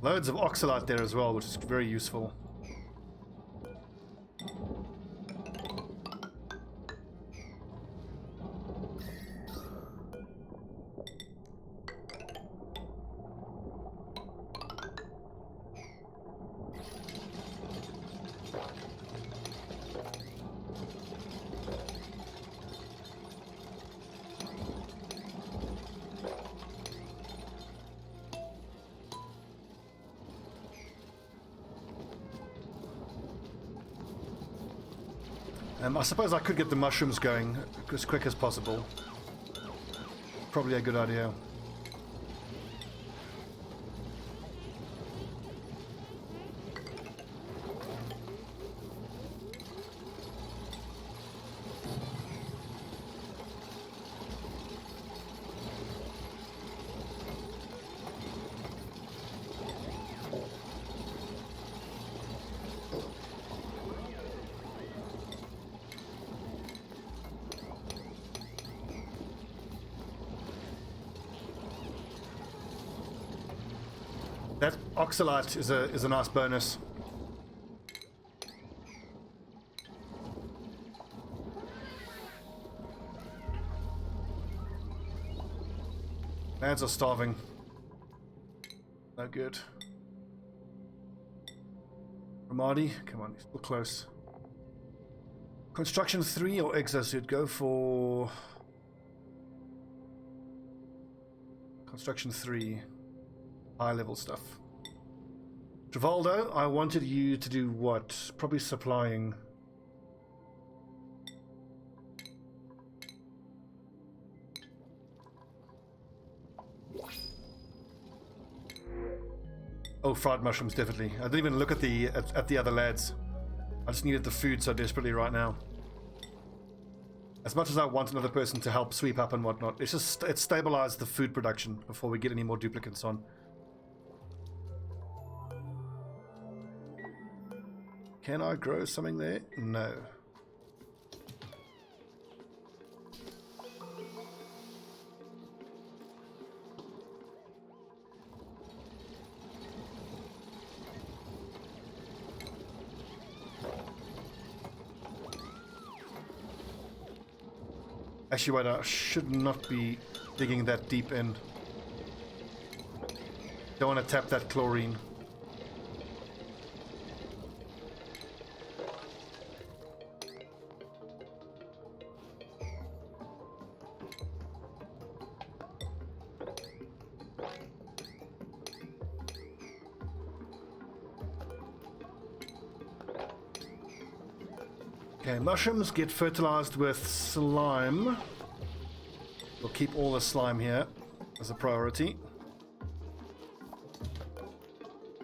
Loads of oxalite there as well, which is very useful. I suppose I could get the mushrooms going as quick as possible. Probably a good idea. That oxalite is a nice bonus. Lads are starving. No good. Ramadi, come on, he's still close. Construction 3 or exosuit? Go for construction 3. High level stuff. Trivaldo, I wanted you to do what? Probably supplying. Oh, fried mushrooms, definitely. I didn't even look at the other lads. I just needed the food so desperately right now. As much as I want another person to help sweep up and whatnot, it's just it stabilized the food production before we get any more duplicants on. Can I grow something there? No. Actually, wait, I should not be digging that deep in. Don't want to tap that chlorine. Okay, mushrooms get fertilized with slime. We'll keep all the slime here as a priority.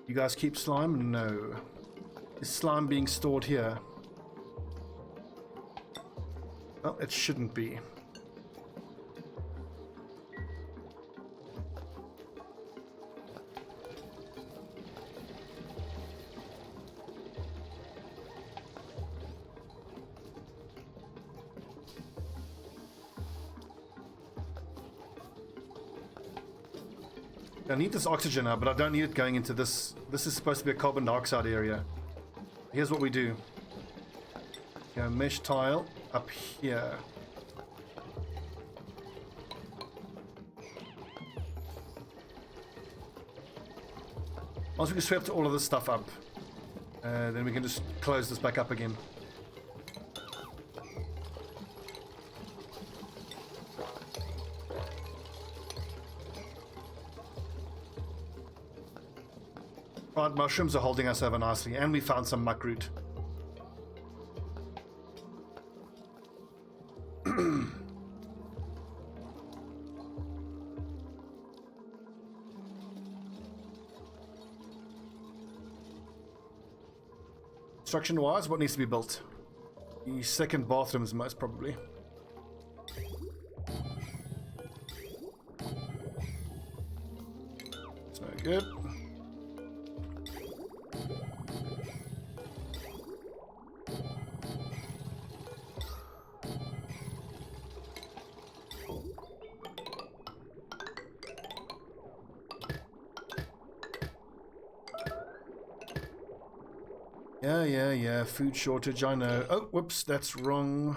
You guys keep slime? No. Is slime being stored here? Well, it shouldn't be. I need this oxygen now, but I don't need it going into this. This is supposed to be a carbon dioxide area. Here's what we do. Okay, mesh tile up here. Once we can sweep all of this stuff up, then we can just close this back up again. Fried mushrooms are holding us over nicely, and we found some muckroot. Construction-wise, what needs to be built? The second bathrooms, most probably. It's no good. Yeah, food shortage, I know. Oh, whoops, that's wrong.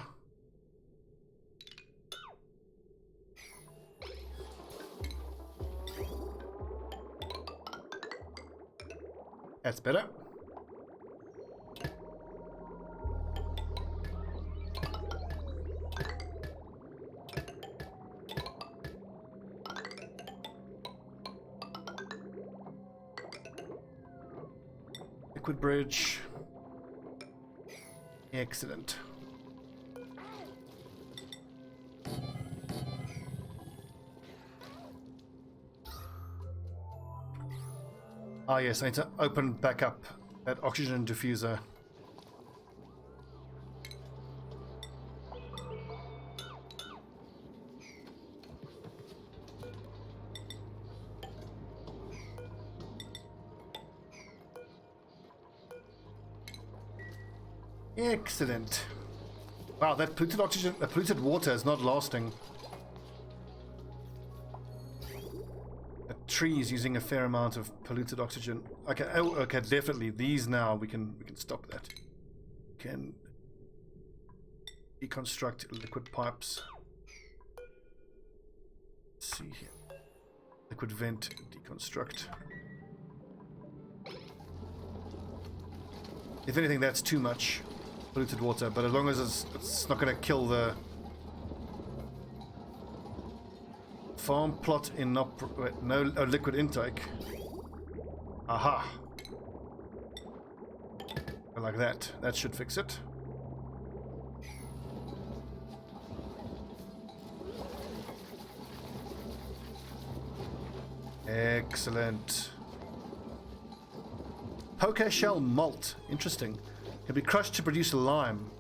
That's better. Liquid bridge. Excellent. Ah yes, I need to open back up that oxygen diffuser. Excellent. Wow, that polluted oxygen, polluted water is not lasting. A tree is using a fair amount of polluted oxygen. Okay, oh, okay, definitely. These now we can stop that. Can deconstruct liquid pipes. Let's see here. Liquid vent, deconstruct. If anything, that's too much polluted water, but as long as it's not going to kill the farm plot in no liquid intake. Aha. Like that. That should fix it. Excellent. Poker shell malt. Interesting. Can be crushed to produce lime.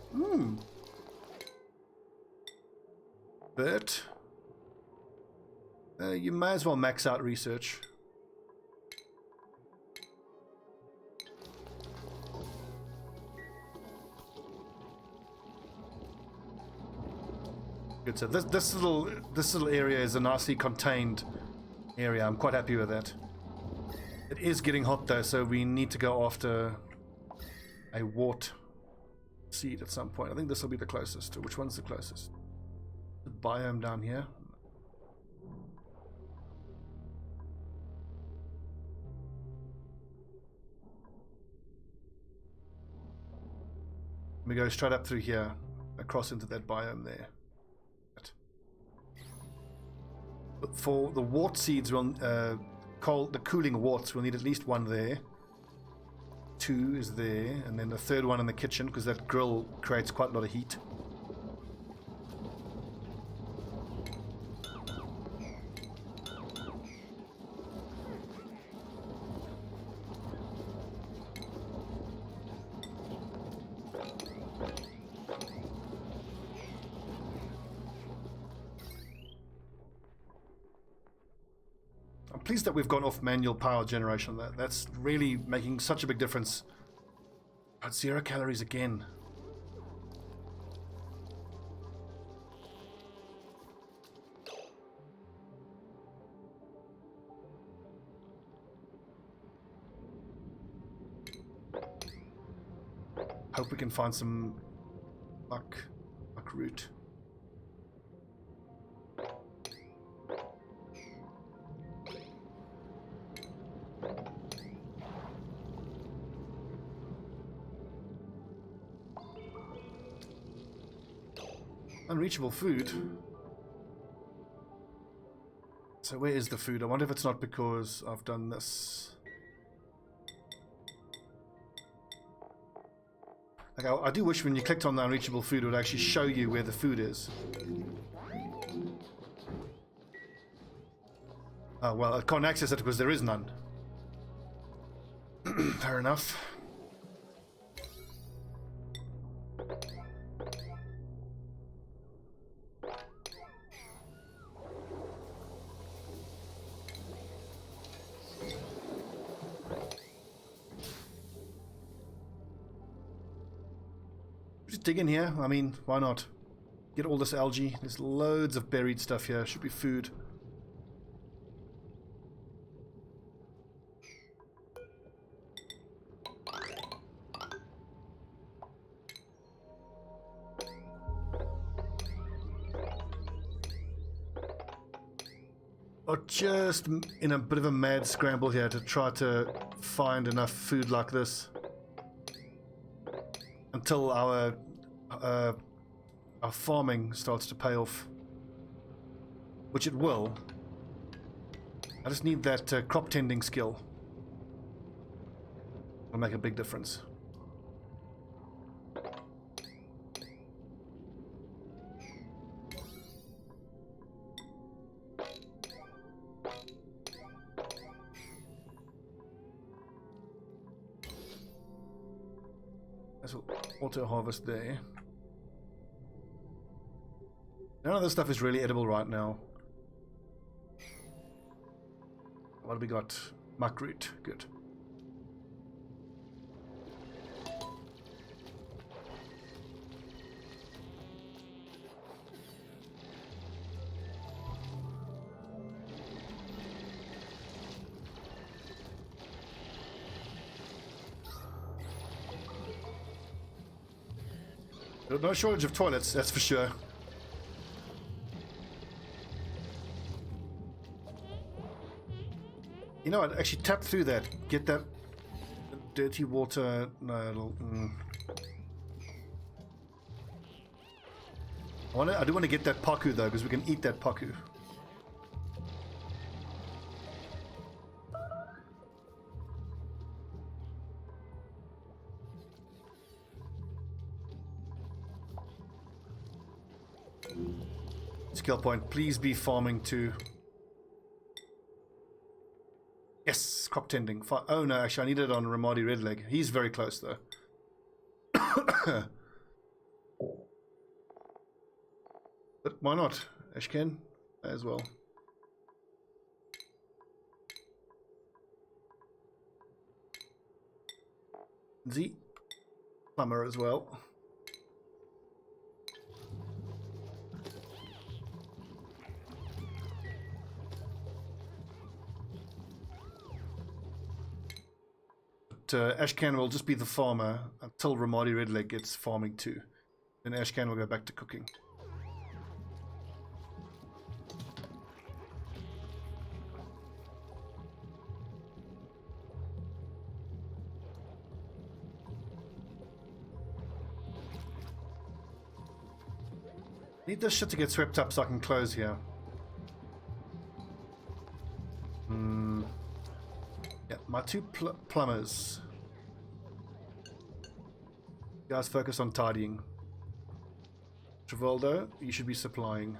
But you may as well max out research. Good. So this little area is a nicely contained area. I'm quite happy with that. It is getting hot though, so we need to go after a wart seed at some point. I think this will be the closest. Which one's the closest? The biome down here. We go straight up through here, across into that biome there. But for the wart seeds, we'll the cooling warts, we'll need at least one there. 2 is there, and then the third one in the kitchen, because that grill creates quite a lot of heat. I'm pleased that we've gone off manual power generation. That's really making such a big difference. But 0 calories again. Hope we can find some buck root. Unreachable food. So where is the food? I wonder if it's not because I've done this. Like I do wish when you clicked on the unreachable food, it would actually show you where the food is. Oh, well, I can't access it because there is none. Fair enough. Just dig in here. I mean, why not? Get all this algae. There's loads of buried stuff here. Should be food. Or just in a bit of a mad scramble here to try to find enough food like this until our farming starts to pay off, which it will. I just need that crop tending skill. It'll make a big difference. That's auto harvest there. None of this stuff is really edible right now. What have we got? Muckroot. Good. No shortage of toilets, that's for sure. You know what? Actually, tap through that. Get that dirty water. No, it'll. I do want to get that paku though, because we can eat that paku. Skill point. Please be farming too. Yes, crop tending. Oh no, actually I need it on Ramadi Redleg. He's very close though. But why not? Ashken as well. Z. Plumber as well. Ashcan will just be the farmer until Ramadi Redleg gets farming too. Then Ashcan will go back to cooking. Need this shit to get swept up so I can close here. Yeah, my two plumbers. You guys focus on tidying. Travoldo, you should be supplying.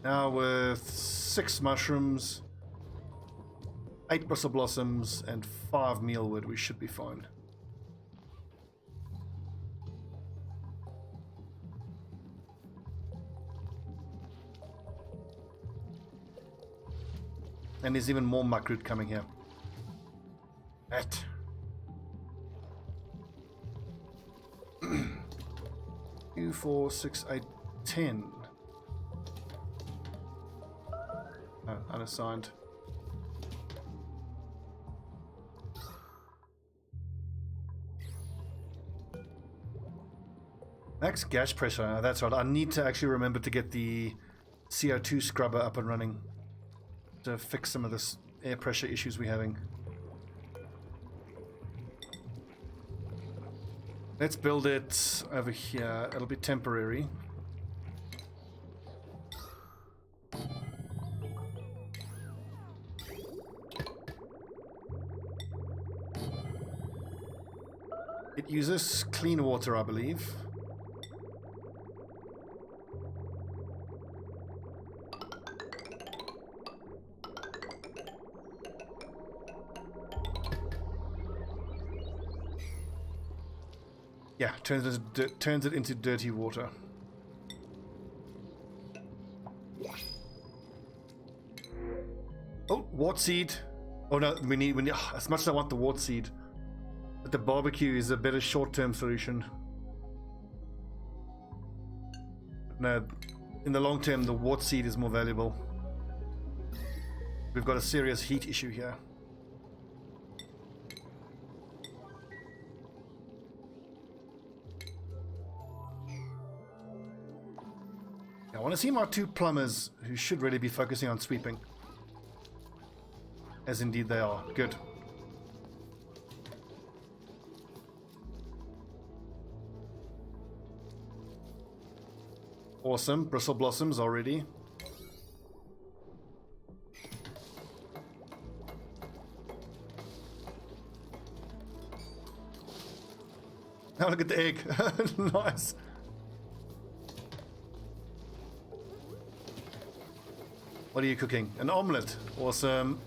Now with 6 mushrooms, 8 bristle blossoms, and 5 mealwood, we should be fine. And there's even more muckroot coming here. That. 2, 4, 6, 8, 10. Oh, unassigned. Max gas pressure. That's right. I need to actually remember to get the CO2 scrubber up and running to fix some of this air pressure issues we're having. Let's build it over here. It'll be temporary. It uses clean water, I believe. Yeah, turns it into dirty water. Oh, wart seed. Oh no, we need as much as I want the wart seed, but the barbecue is a better short-term solution. No, in the long term, the wart seed is more valuable. We've got a serious heat issue here. I want to see my two plumbers who should really be focusing on sweeping. As indeed they are. Good. Awesome. Bristle blossoms already. Now look at the egg. Nice. What are you cooking? An omelette. Awesome.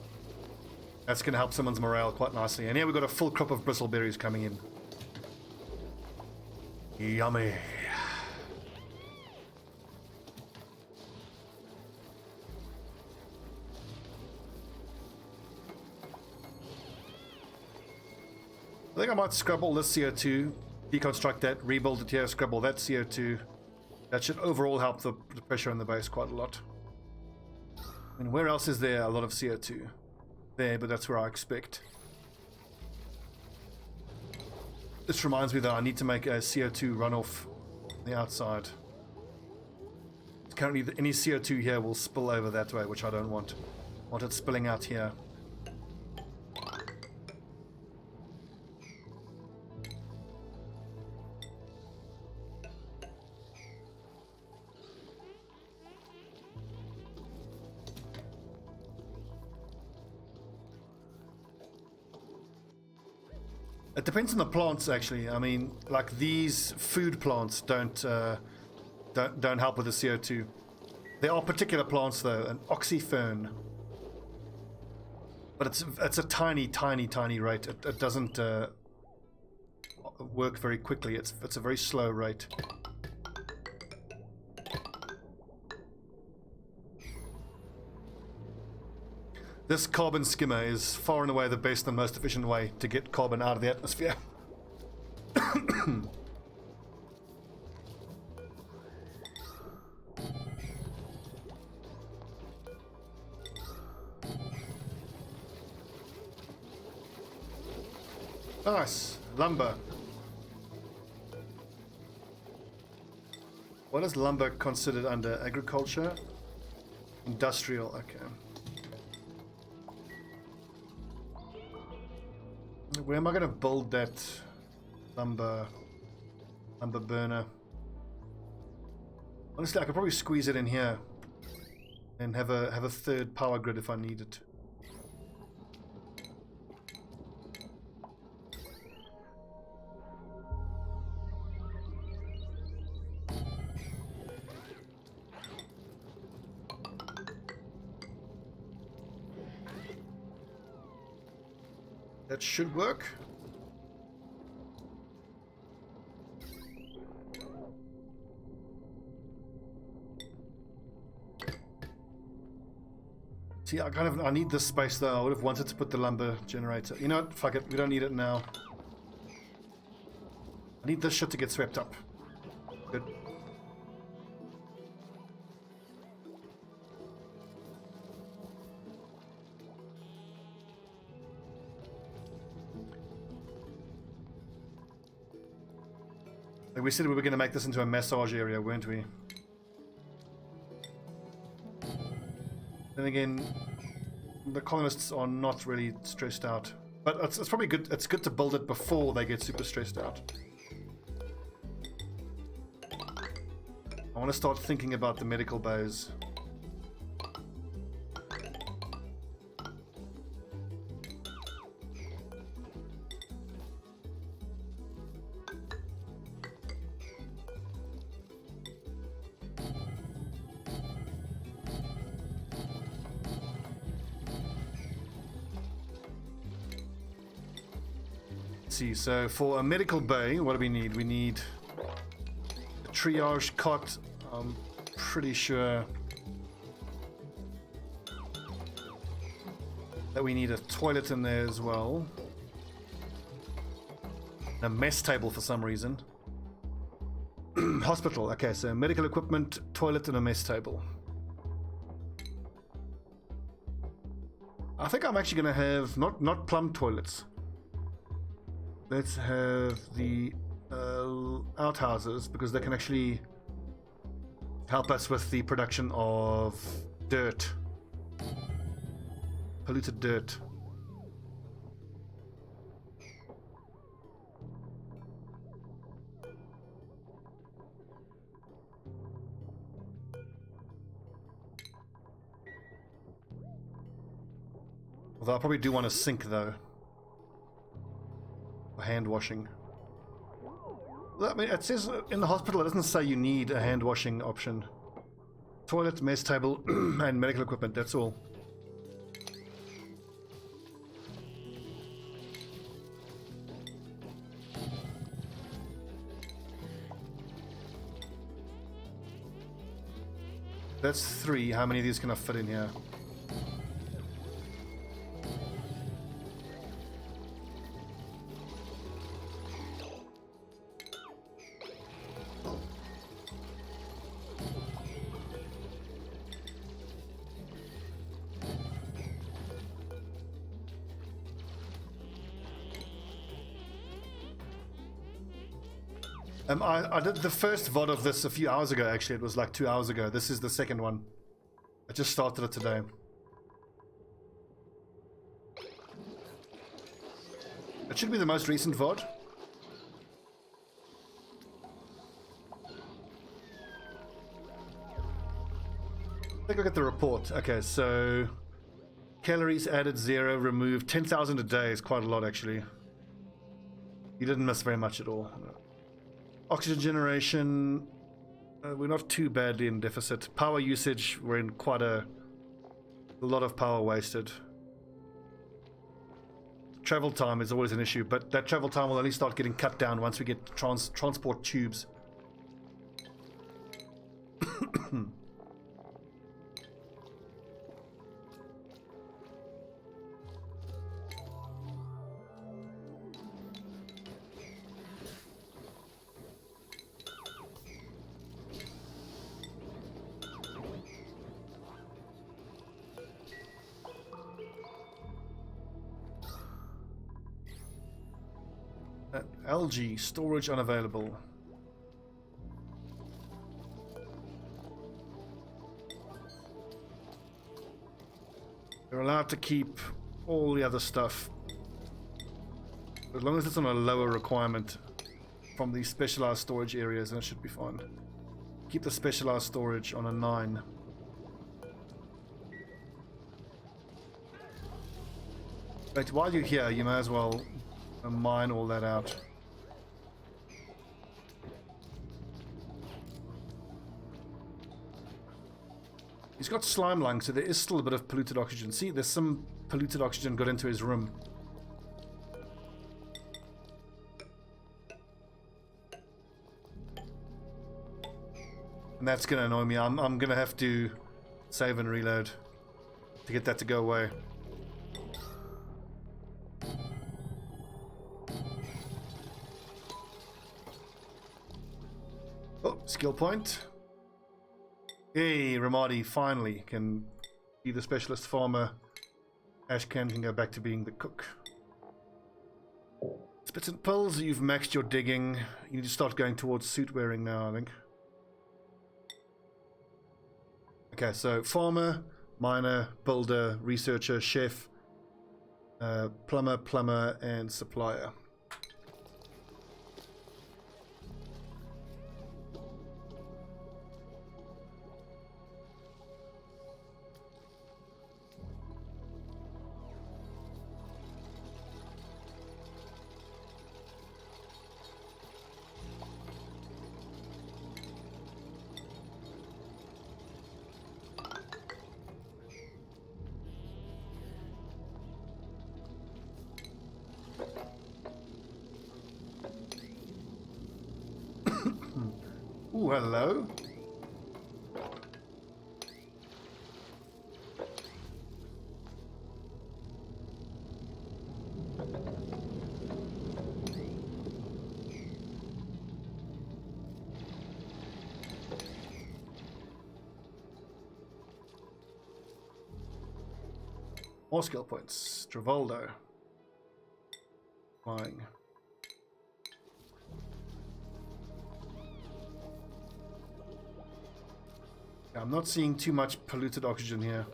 That's going to help someone's morale quite nicely. And here we've got a full crop of bristleberries coming in. Yummy. I think I might scrub all this CO2, deconstruct that, rebuild it here, scrub all that CO2. That should overall help the pressure on the base quite a lot. And where else is there a lot of CO2? There, but that's where I expect. This reminds me that I need to make a CO2 runoff on the outside. Currently, any CO2 here will spill over that way, which I don't want. I want it spilling out here. It depends on the plants, actually. I mean, like these food plants don't help with the CO2. There are particular plants, though, an oxyfern, but it's a tiny rate. It doesn't work very quickly. It's a very slow rate. This carbon skimmer is far and away the best and most efficient way to get carbon out of the atmosphere. Nice. Lumber. What is lumber considered under? Agriculture? Industrial, okay. Where am I going to build that lumber burner? Honestly, I could probably squeeze it in here and have a third power grid if I need it. That should work. See, I need this space though. I would have wanted to put the lumber generator. You know what? Fuck it. We don't need it now. I need this shit to get swept up. Good. Like we said we were going to make this into a massage area, weren't we? Then again, the colonists are not really stressed out. But it's probably good. It's good to build it before they get super stressed out. I want to start thinking about the medical bays. see. So for a medical bay, what do we need? We need a triage cot. I'm pretty sure that we need a toilet in there as well. A mess table for some reason. Hospital. Okay, so medical equipment, toilet, and a mess table. I think I'm actually going to have not plumb toilets. Let's have the outhouses, because they can actually help us with the production of dirt. Polluted dirt. Although I probably do want a sink though. For hand washing. I mean, it says in the hospital, it doesn't say you need a hand washing option. Toilet, mess table, and medical equipment, that's all. That's 3. How many of these can I fit in here? I did the first VOD of this a few hours ago, actually. It was like 2 hours ago. This is the second one. I just started it today. It should be the most recent VOD. Take a look at the report. Okay, so calories added 0, removed 10,000 a day is quite a lot, actually. You didn't miss very much at all. No. Oxygen generation, we're not too badly in deficit. Power usage, we're in quite a lot of power wasted. Travel time is always an issue, but that travel time will only start getting cut down once we get transport tubes. Algae, storage unavailable. They're allowed to keep all the other stuff, as long as it's on a lower requirement from the specialized storage areas, then it should be fine. Keep the specialized storage on a 9. But while you're here, you may as well mine all that out. He's got slime lung, so there is still a bit of polluted oxygen. See, there's some polluted oxygen got into his room. And that's gonna annoy me. I'm gonna have to save and reload to get that to go away. Oh, skill point. Hey, Ramadi finally can be the specialist farmer. Ashcan can go back to being the cook. Spits and pills, you've maxed your digging. You need to start going towards suit wearing now, I think. Okay, so farmer, miner, builder, researcher, chef, plumber, and supplier. Ooh, hello. More skill points. Travoldo. Flying. I'm not seeing too much polluted oxygen here.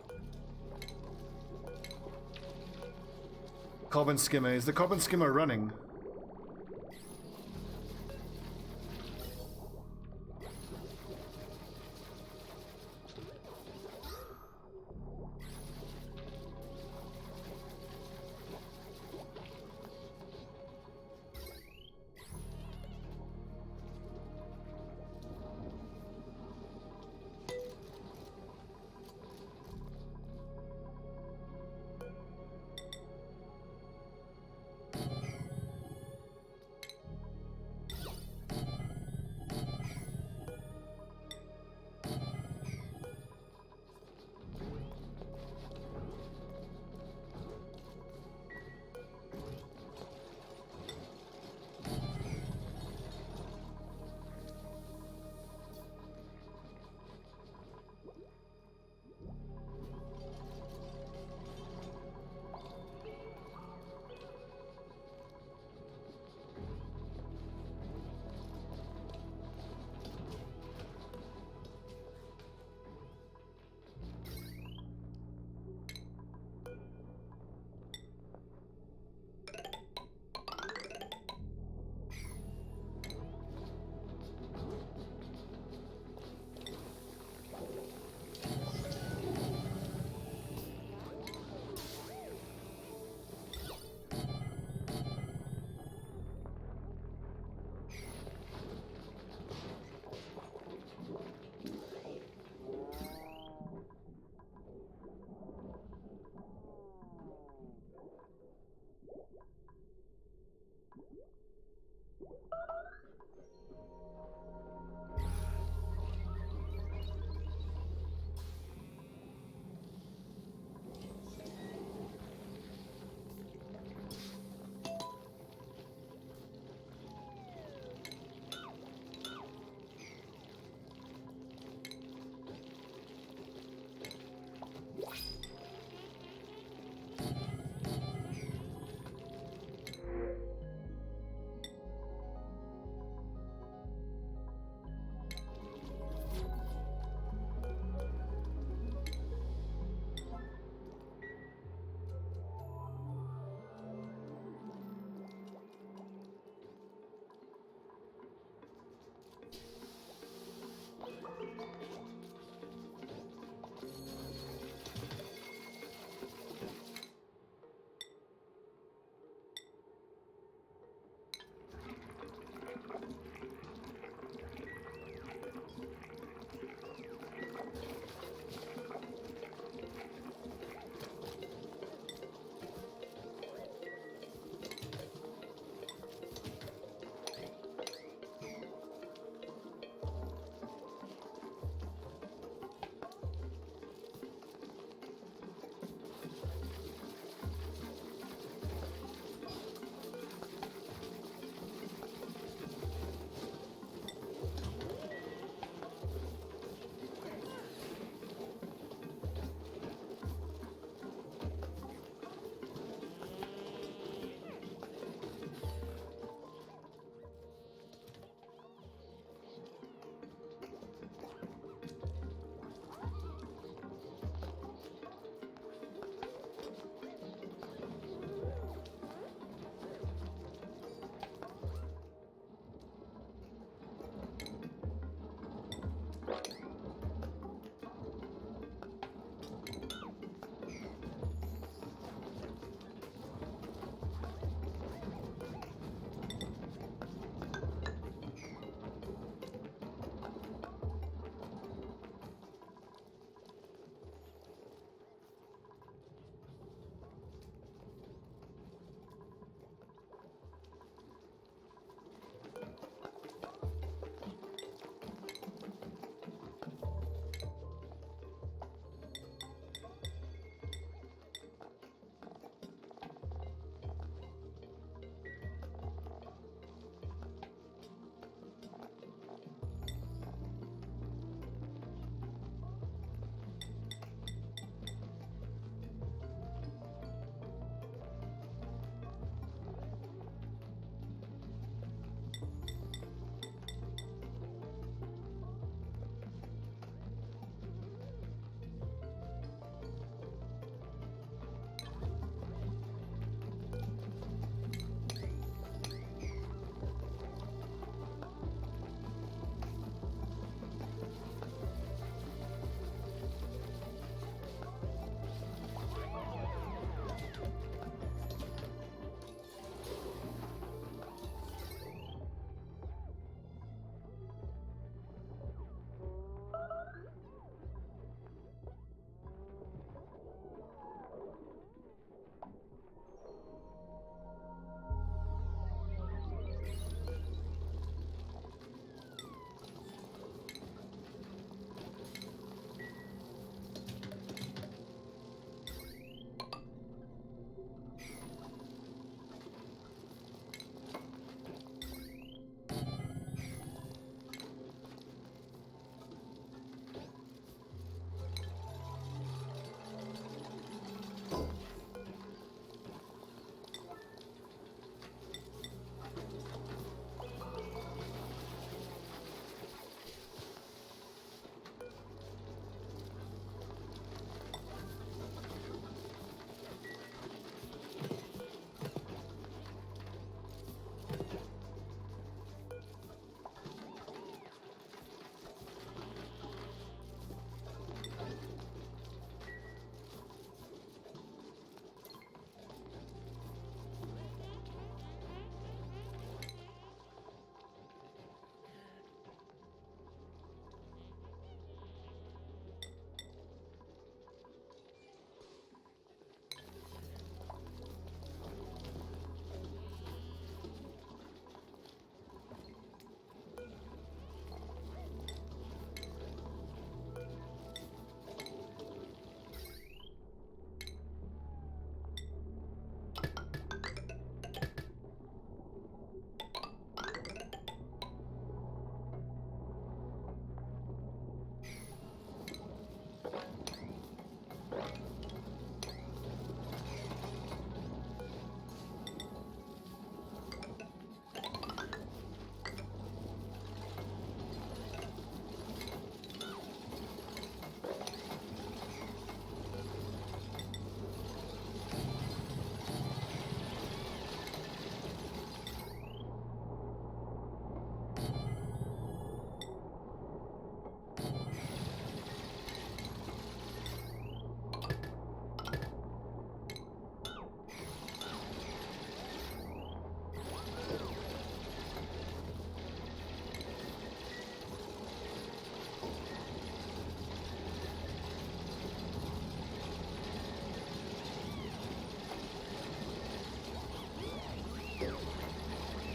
Carbon skimmer. Is the carbon skimmer running?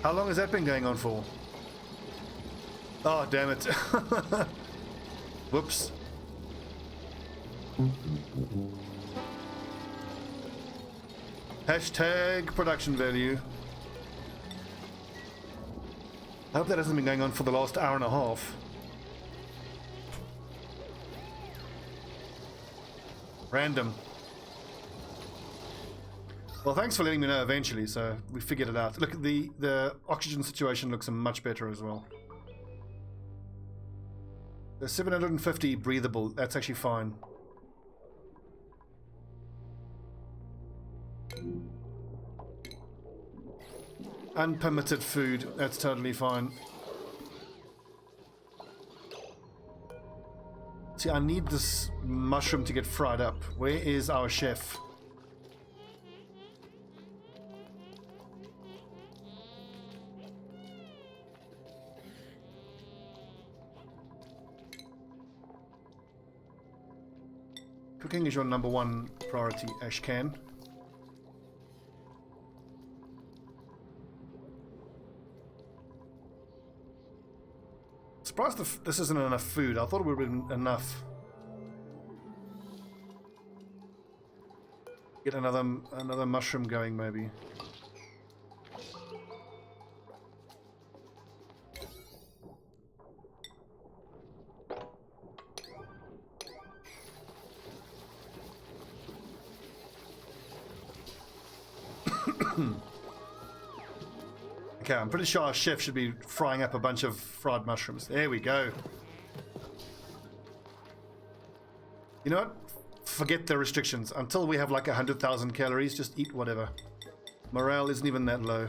How long has that been going on for? Oh, damn it. Whoops. Hashtag production value. I hope that hasn't been going on for the last hour and a half. Random. Well, thanks for letting me know eventually, so we figured it out. Look, the oxygen situation looks much better as well. The 750 breathable, that's actually fine. Unpermitted food, that's totally fine. See, I need this mushroom to get fried up. Where is our chef? Cooking is your number one priority, Ashcan. Surprised if this isn't enough food. I thought it would have been enough. Get another mushroom going, maybe. Okay, I'm pretty sure our chef should be frying up a bunch of fried mushrooms. There we go. You know what? Forget the restrictions. Until we have like 100,000 calories, just eat whatever. Morale isn't even that low.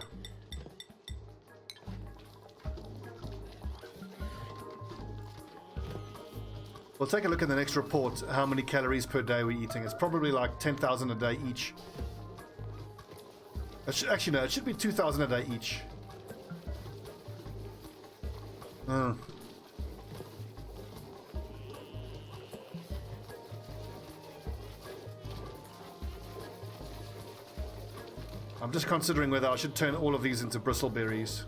We'll take a look at the next report, how many calories per day we're eating. It's probably like 10,000 a day each. Actually, no, it should be 2,000 a day each. I'm just considering whether I should turn all of these into bristleberries.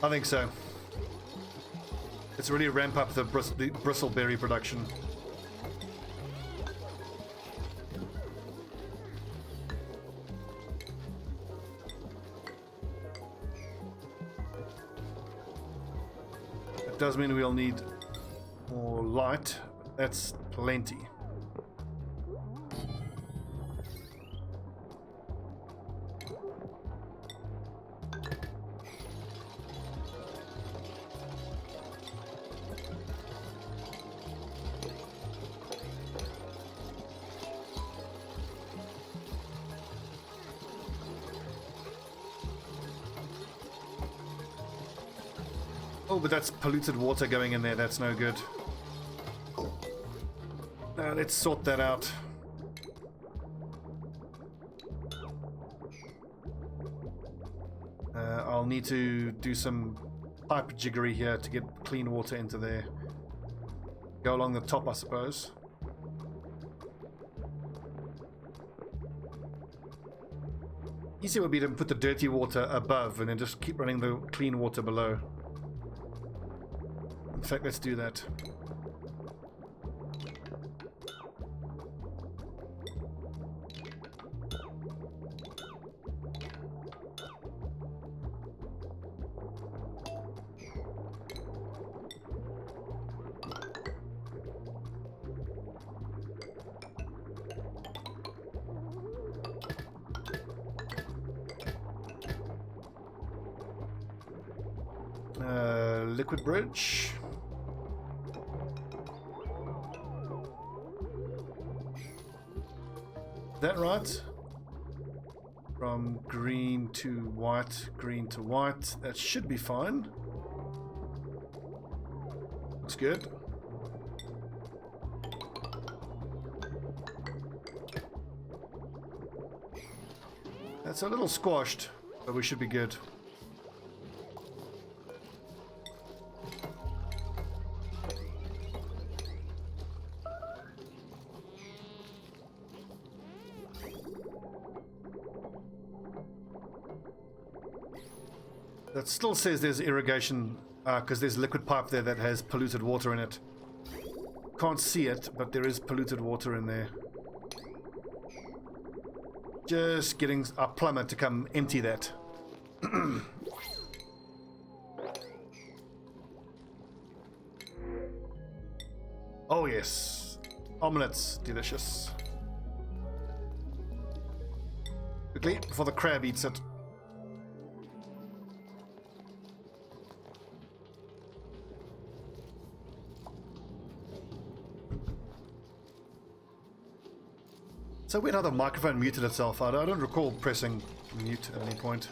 I think so. Let's really ramp up the bristleberry production. It does mean we'll need more light. That's plenty. Oh, but that's polluted water going in there. That's no good. Let's sort that out. I'll need to do some pipe jiggery here to get clean water into there. Go along the top, I suppose. Easier would be to put the dirty water above and then just keep running the clean water below. In fact, let's do that. Liquid bridge. That right? From green to white, green to white. That should be fine. Looks good. That's a little squashed, but we should be good. That still says there's irrigation, because there's liquid pipe there that has polluted water in it. Can't see it, but there is polluted water in there. Just getting a plumber to come empty that. Oh yes, omelets, delicious. Quickly, before the crab eats it. So weird how the microphone muted itself. I don't recall pressing mute at any point.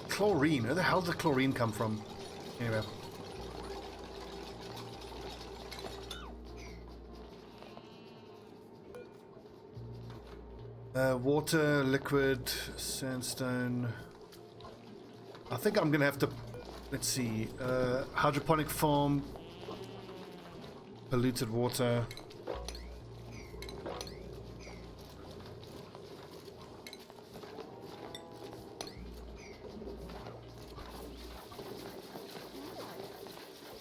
Chlorine. Where the hell did chlorine come from? Anyway. Water, liquid, sandstone. I think I'm going to have to... Let's see. Hydroponic farm. Polluted water.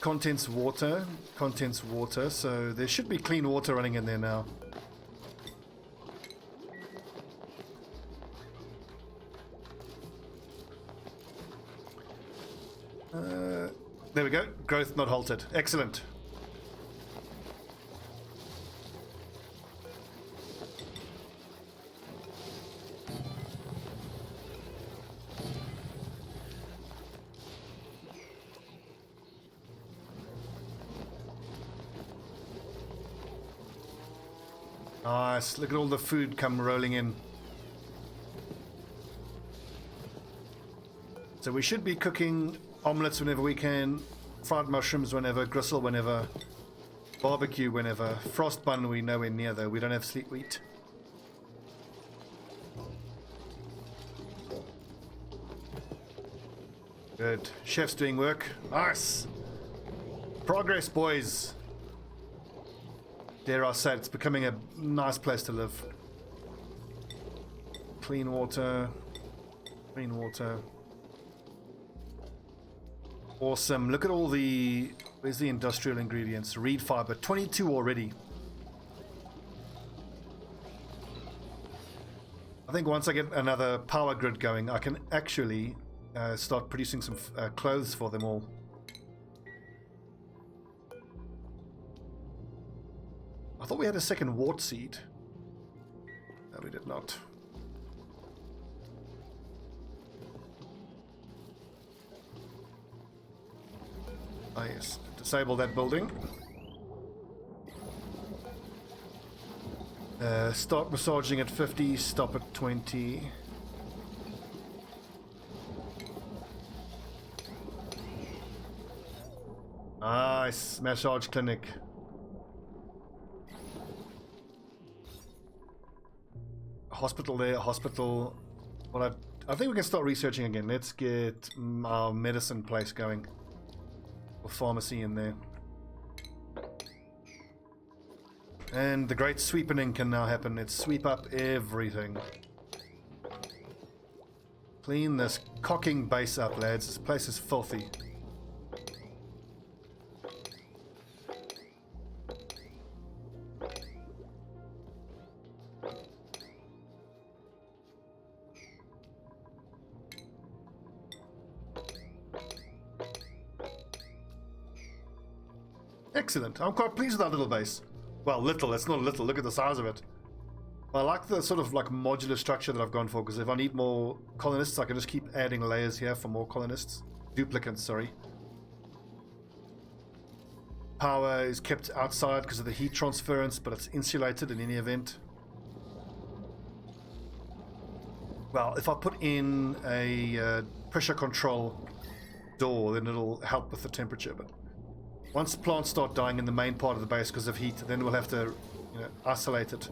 Contents water, so there should be clean water running in there now. There we go, growth not halted. Excellent. Nice, look at all the food come rolling in. So we should be cooking omelets whenever we can, fried mushrooms whenever, gristle whenever, barbecue whenever, frost bun we nowhere near though, we don't have sleep wheat. Good, chef's doing work, nice. Progress boys. Dare I say, it's becoming a nice place to live. Clean water. Clean water. Awesome. Look at all the... Where's the industrial ingredients? Reed fiber. 22 already. I think once I get another power grid going, I can actually start producing some clothes for them all. I thought we had a second wart seed. No, we did not. Ah, yes. Disable that building. Start massaging at 50, stop at 20. Nice. Massage clinic. Hospital there, hospital. Well, I think we can start researching again. Let's get our medicine place going. Or pharmacy in there. And the great sweepening can now happen. Let's sweep up everything. Clean this cocking base up, lads. This place is filthy. Excellent. I'm quite pleased with that little base. Well, little. It's not little. Look at the size of it. I like the sort of like modular structure that I've gone for, because if I need more colonists, I can just keep adding layers here for more colonists. Duplicants, sorry. Power is kept outside because of the heat transference, but it's insulated in any event. Well, if I put in a pressure control door, then it'll help with the temperature, but Once plants start dying in the main part of the base because of heat, then we'll have to, you know, isolate it.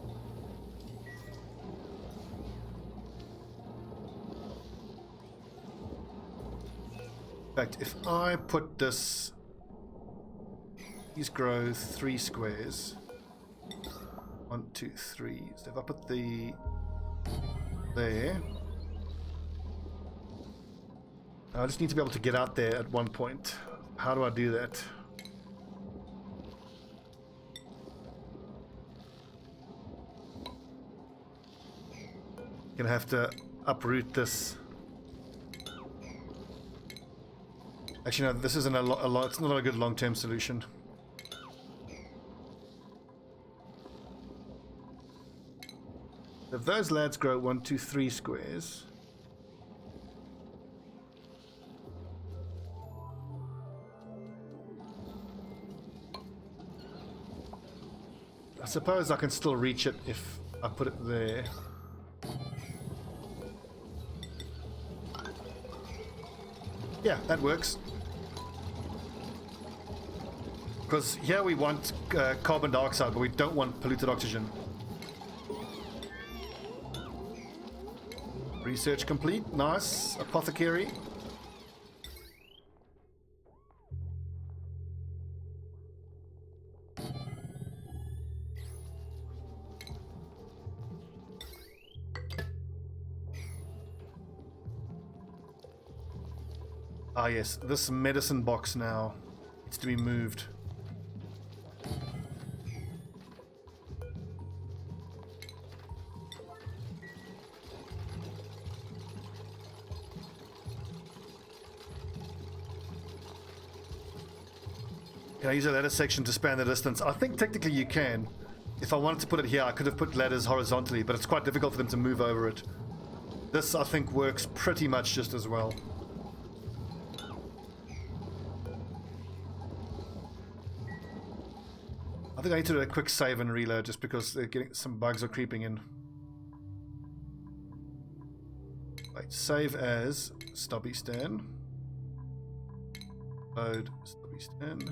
In fact, if I put this, these grow 3 squares. 1, 2, 3. So if I put the there, I just need to be able to get out there at one point. How do I do that? Gonna have to uproot this. Actually, no, this isn't it's not a good long-term solution. If those lads grow 1, 2, 3 squares, I suppose I can still reach it if I put it there. Yeah, that works. Because here we want carbon dioxide, but we don't want polluted oxygen. Research complete. Nice. Apothecary. Ah yes, this medicine box now needs to be moved. Can I use a ladder section to span the distance? I think technically you can. If I wanted to put it here, I could have put ladders horizontally, but it's quite difficult for them to move over it. This, I think, works pretty much just as well. I think I need to do a quick save and reload just because they're getting some bugs are creeping in. Right, save as Stobbiestan. Load Stobbiestan.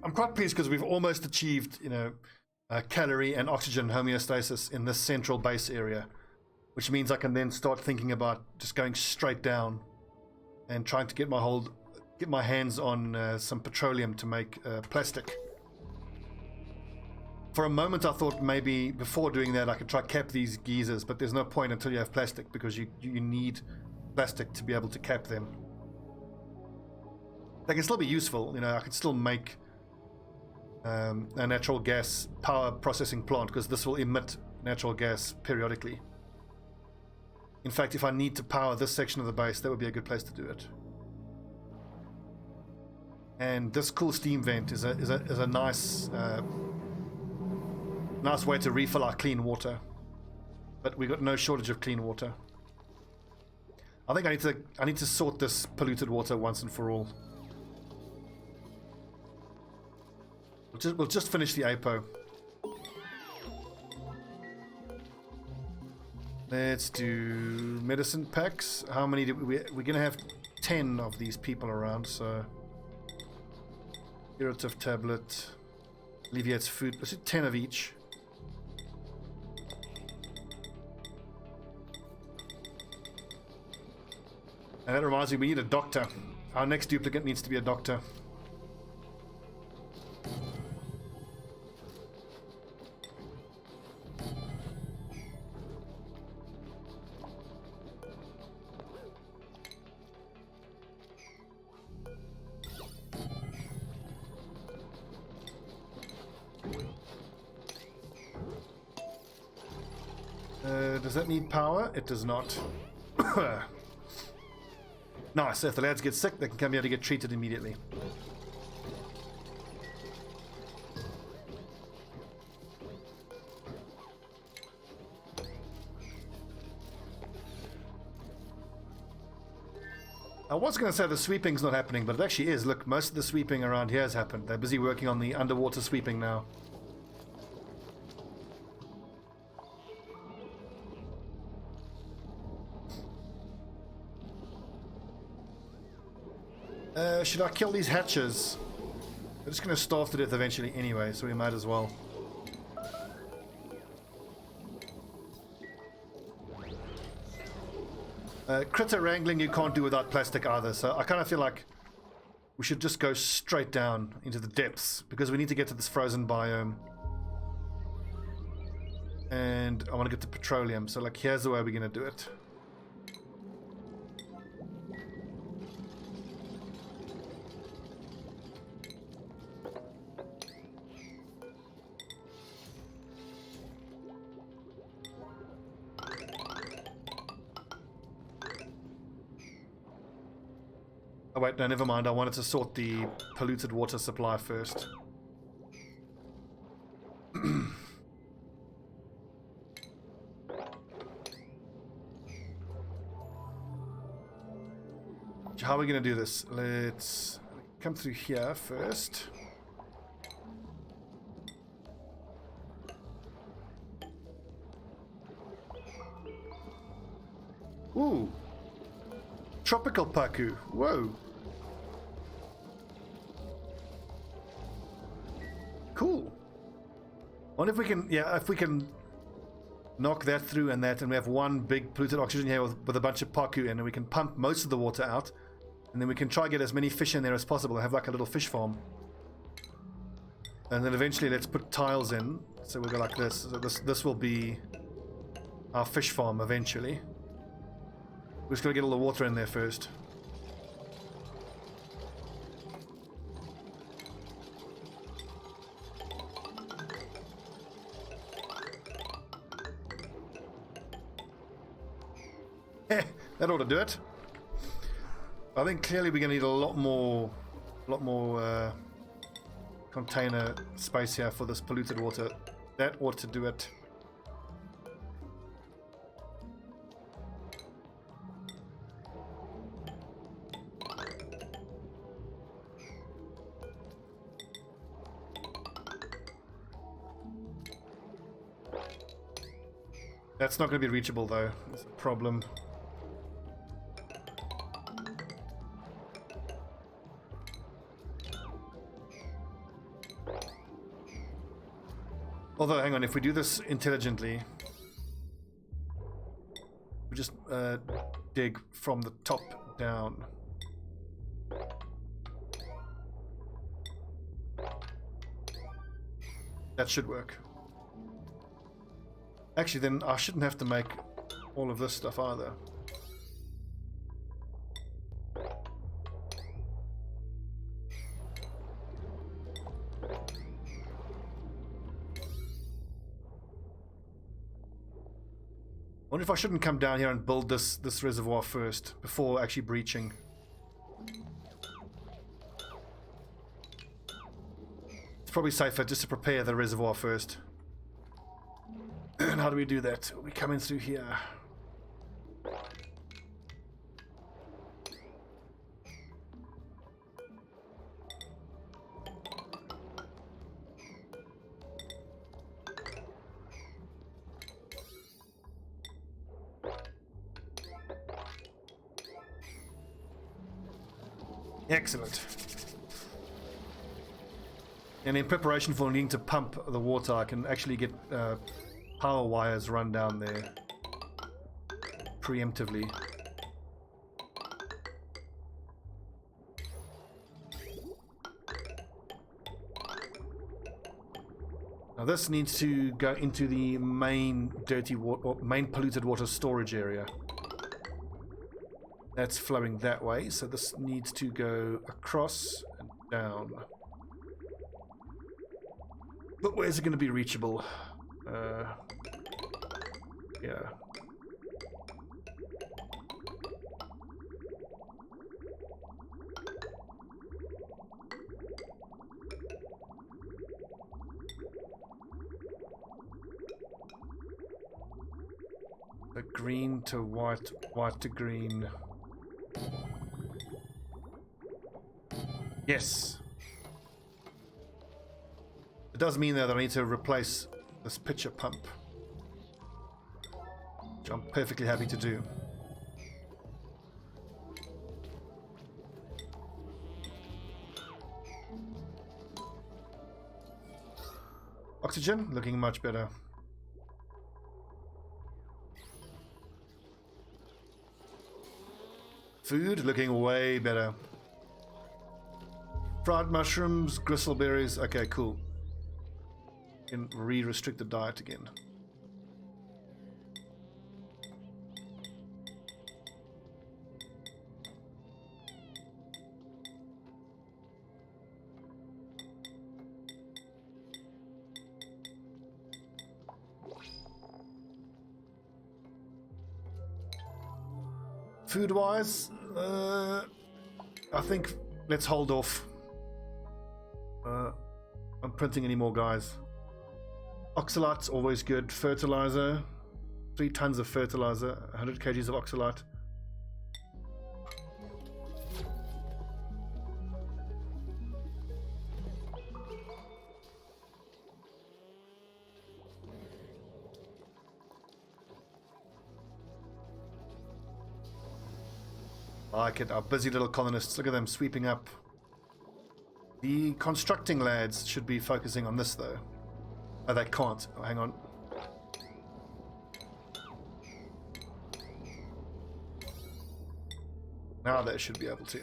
I'm quite pleased because we've almost achieved, you know, calorie and oxygen homeostasis in this central base area, which means I can then start thinking about just going straight down and trying to get my hands on some petroleum to make plastic. For a moment I thought maybe before doing that I could try cap these geysers, but there's no point until you have plastic, because you need plastic to be able to cap them. They can still be useful, you know. I could still make a natural gas power processing plant, because this will emit natural gas periodically. In fact, if I need to power this section of the base, that would be a good place to do it. And this cool steam vent is a nice nice way to refill our clean water. But we've got no shortage of clean water. I think I need to sort this polluted water once and for all. We'll just finish the APO. Let's do medicine packs. How many do we're gonna have 10 of these people around, so curative tablet, alleviates food. Let's do 10 of each. And that reminds me, we need a doctor. Our next duplicant needs to be a doctor. Does that need power? It does not. Nice, so if the lads get sick, they can come here to get treated immediately. I was going to say the sweeping's not happening, but it actually is. Look, most of the sweeping around here has happened. They're busy working on the underwater sweeping now. Should I kill these hatches? They're just going to starve to death eventually anyway, so we might as well. Critter wrangling you can't do without plastic either, so I kind of feel like we should just go straight down into the depths because we need to get to this frozen biome. And I want to get to petroleum, so like here's the way we're going to do it. Oh wait, no, never mind. I wanted to sort the polluted water supply first. How are we going to do this? Let's come through here first. Ooh. Tropical paku. Whoa. Cool. I wonder if we can, yeah, if we can knock that through and that, and we have one big polluted oxygen here with a bunch of paku in, and we can pump most of the water out, and then we can try to get as many fish in there as possible and have like a little fish farm. And then eventually let's put tiles in, so we'll go like this. So this will be our fish farm eventually. We're just going to get all the water in there first. That ought to do it. I think clearly we're going to need a lot more container space here for this polluted water. That ought to do it. That's not going to be reachable though. That's a problem. Although, hang on, if we do this intelligently, we just dig from the top down. That should work. Actually, then I shouldn't have to make all of this stuff either. I wonder if I shouldn't come down here and build this reservoir first before actually breaching. It's probably safer just to prepare the reservoir first. And how do we do that? We come in through here. Excellent. And in preparation for needing to pump the water, I can actually get power wires run down there preemptively. Now this needs to go into the main dirty water, main polluted water storage area. That's flowing that way, so this needs to go across and down. But where's it going to be reachable? Yeah. The green to white, white to green. Yes. It does mean though that I need to replace this pitcher pump, which I'm perfectly happy to do. Oxygen, looking much better. Food, looking way better. Fried mushrooms, gristleberries. Okay, cool. Can restrict the diet again. Food-wise, I think let's hold off on printing any more guys. Oxalite's always good. Fertilizer, 3 tons of fertilizer, 100 kgs of oxalite. I like it, our busy little colonists. Look at them sweeping up. The constructing lads should be focusing on this though. Oh, they can't. Oh, hang on. Now they should be able to.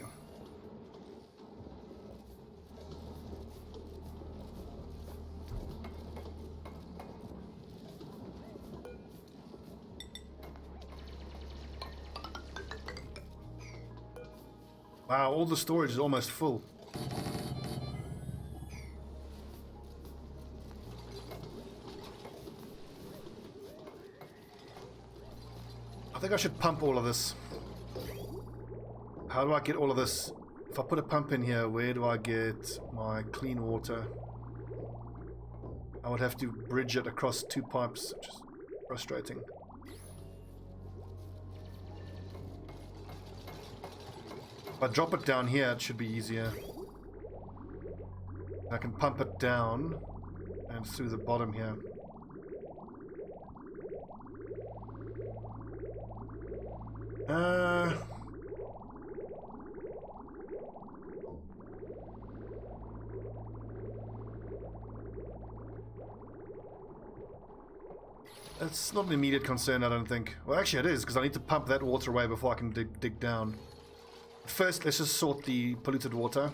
Wow, all the storage is almost full. I think I should pump all of this. How do I get all of this? If I put a pump in here, where do I get my clean water? I would have to bridge it across 2 pipes, which is frustrating. If I drop it down here, it should be easier. I can pump it down and through the bottom here. It's not an immediate concern, I don't think. Well, actually it is, because I need to pump that water away before I can dig down. First, let's just sort the polluted water.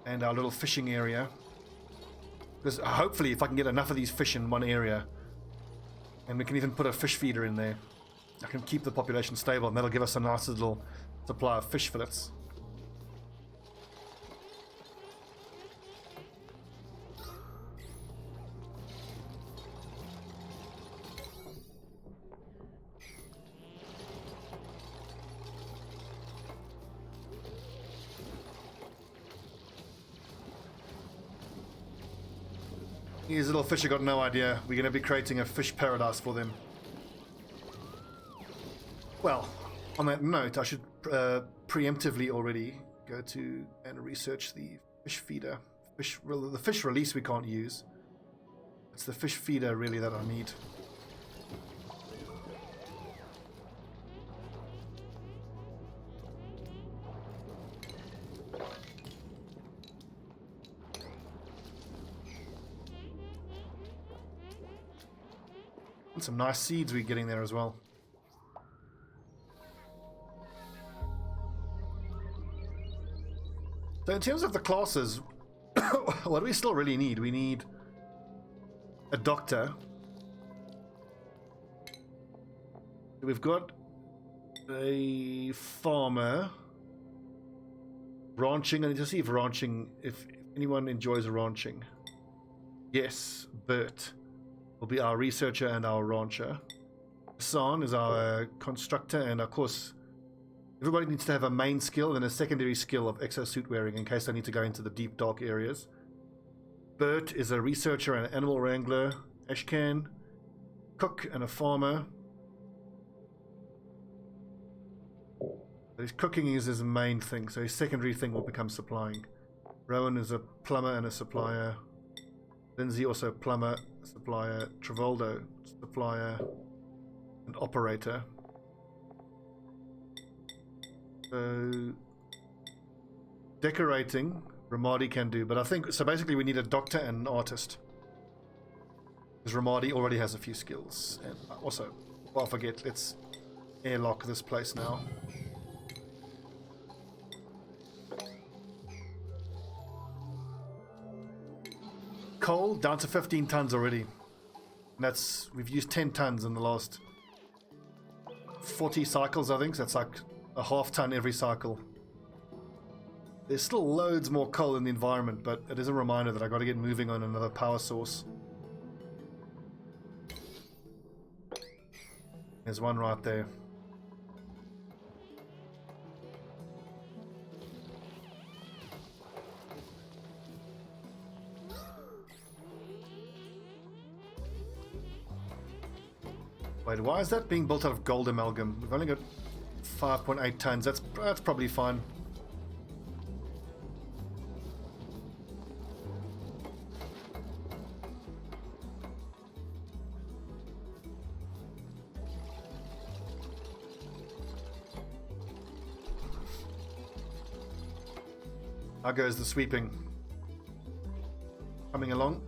And our little fishing area. Because hopefully if I can get enough of these fish in one area, and we can even put a fish feeder in there, I can keep the population stable, and that'll give us a nice little supply of fish fillets. These little fish have got no idea. We're going to be creating a fish paradise for them. Well, on that note, I should preemptively already go to and research the fish feeder. The fish release we can't use. It's the fish feeder really that I need. And some nice seeds we're getting there as well. So in terms of the classes, what do we still really need? We need a doctor. We've got a farmer. Ranching. I need to see if ranching, if anyone enjoys ranching. Yes, Bert will be our researcher and our rancher. San is our constructor, and of course everybody needs to have a main skill and a secondary skill of exosuit wearing in case they need to go into the deep dark areas. Bert is a researcher and an animal wrangler. Ashcan, cook and a farmer. So his cooking is his main thing, so his secondary thing will become supplying. Rowan is a plumber and a supplier. Lindsay also plumber, supplier. Travoldo, supplier and operator. So Decorating, Ramadi can do, but I think so. Basically, we need a doctor and an artist. Because Ramadi already has a few skills. And also, well, I forget, let's airlock this place now. Coal down to 15 tons already. And that's, we've used 10 tons in the last 40 cycles, I think. So that's like a half ton every cycle. There's still loads more coal in the environment, but it is a reminder that I got to get moving on another power source. There's one right there. Wait, why is that being built out of gold amalgam? We've only got 5.8 tons. That's probably fine. How goes the sweeping? Coming along.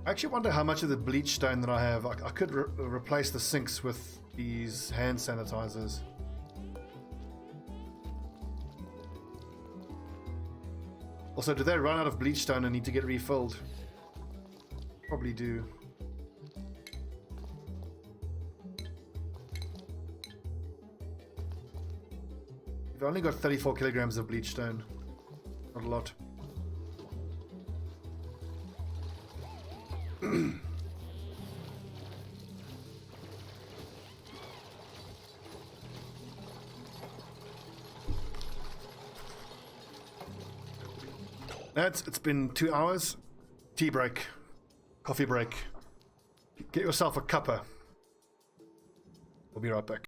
I actually wonder how much of the bleach stone that I have. I could replace the sinks with these hand sanitizers. Also, do they run out of bleach stone and need to get refilled? Probably do. We've only got 34 kilograms of bleach stone. Not a lot. It's been 2 hours. Tea break. Coffee break. Get yourself a cuppa. We'll be right back.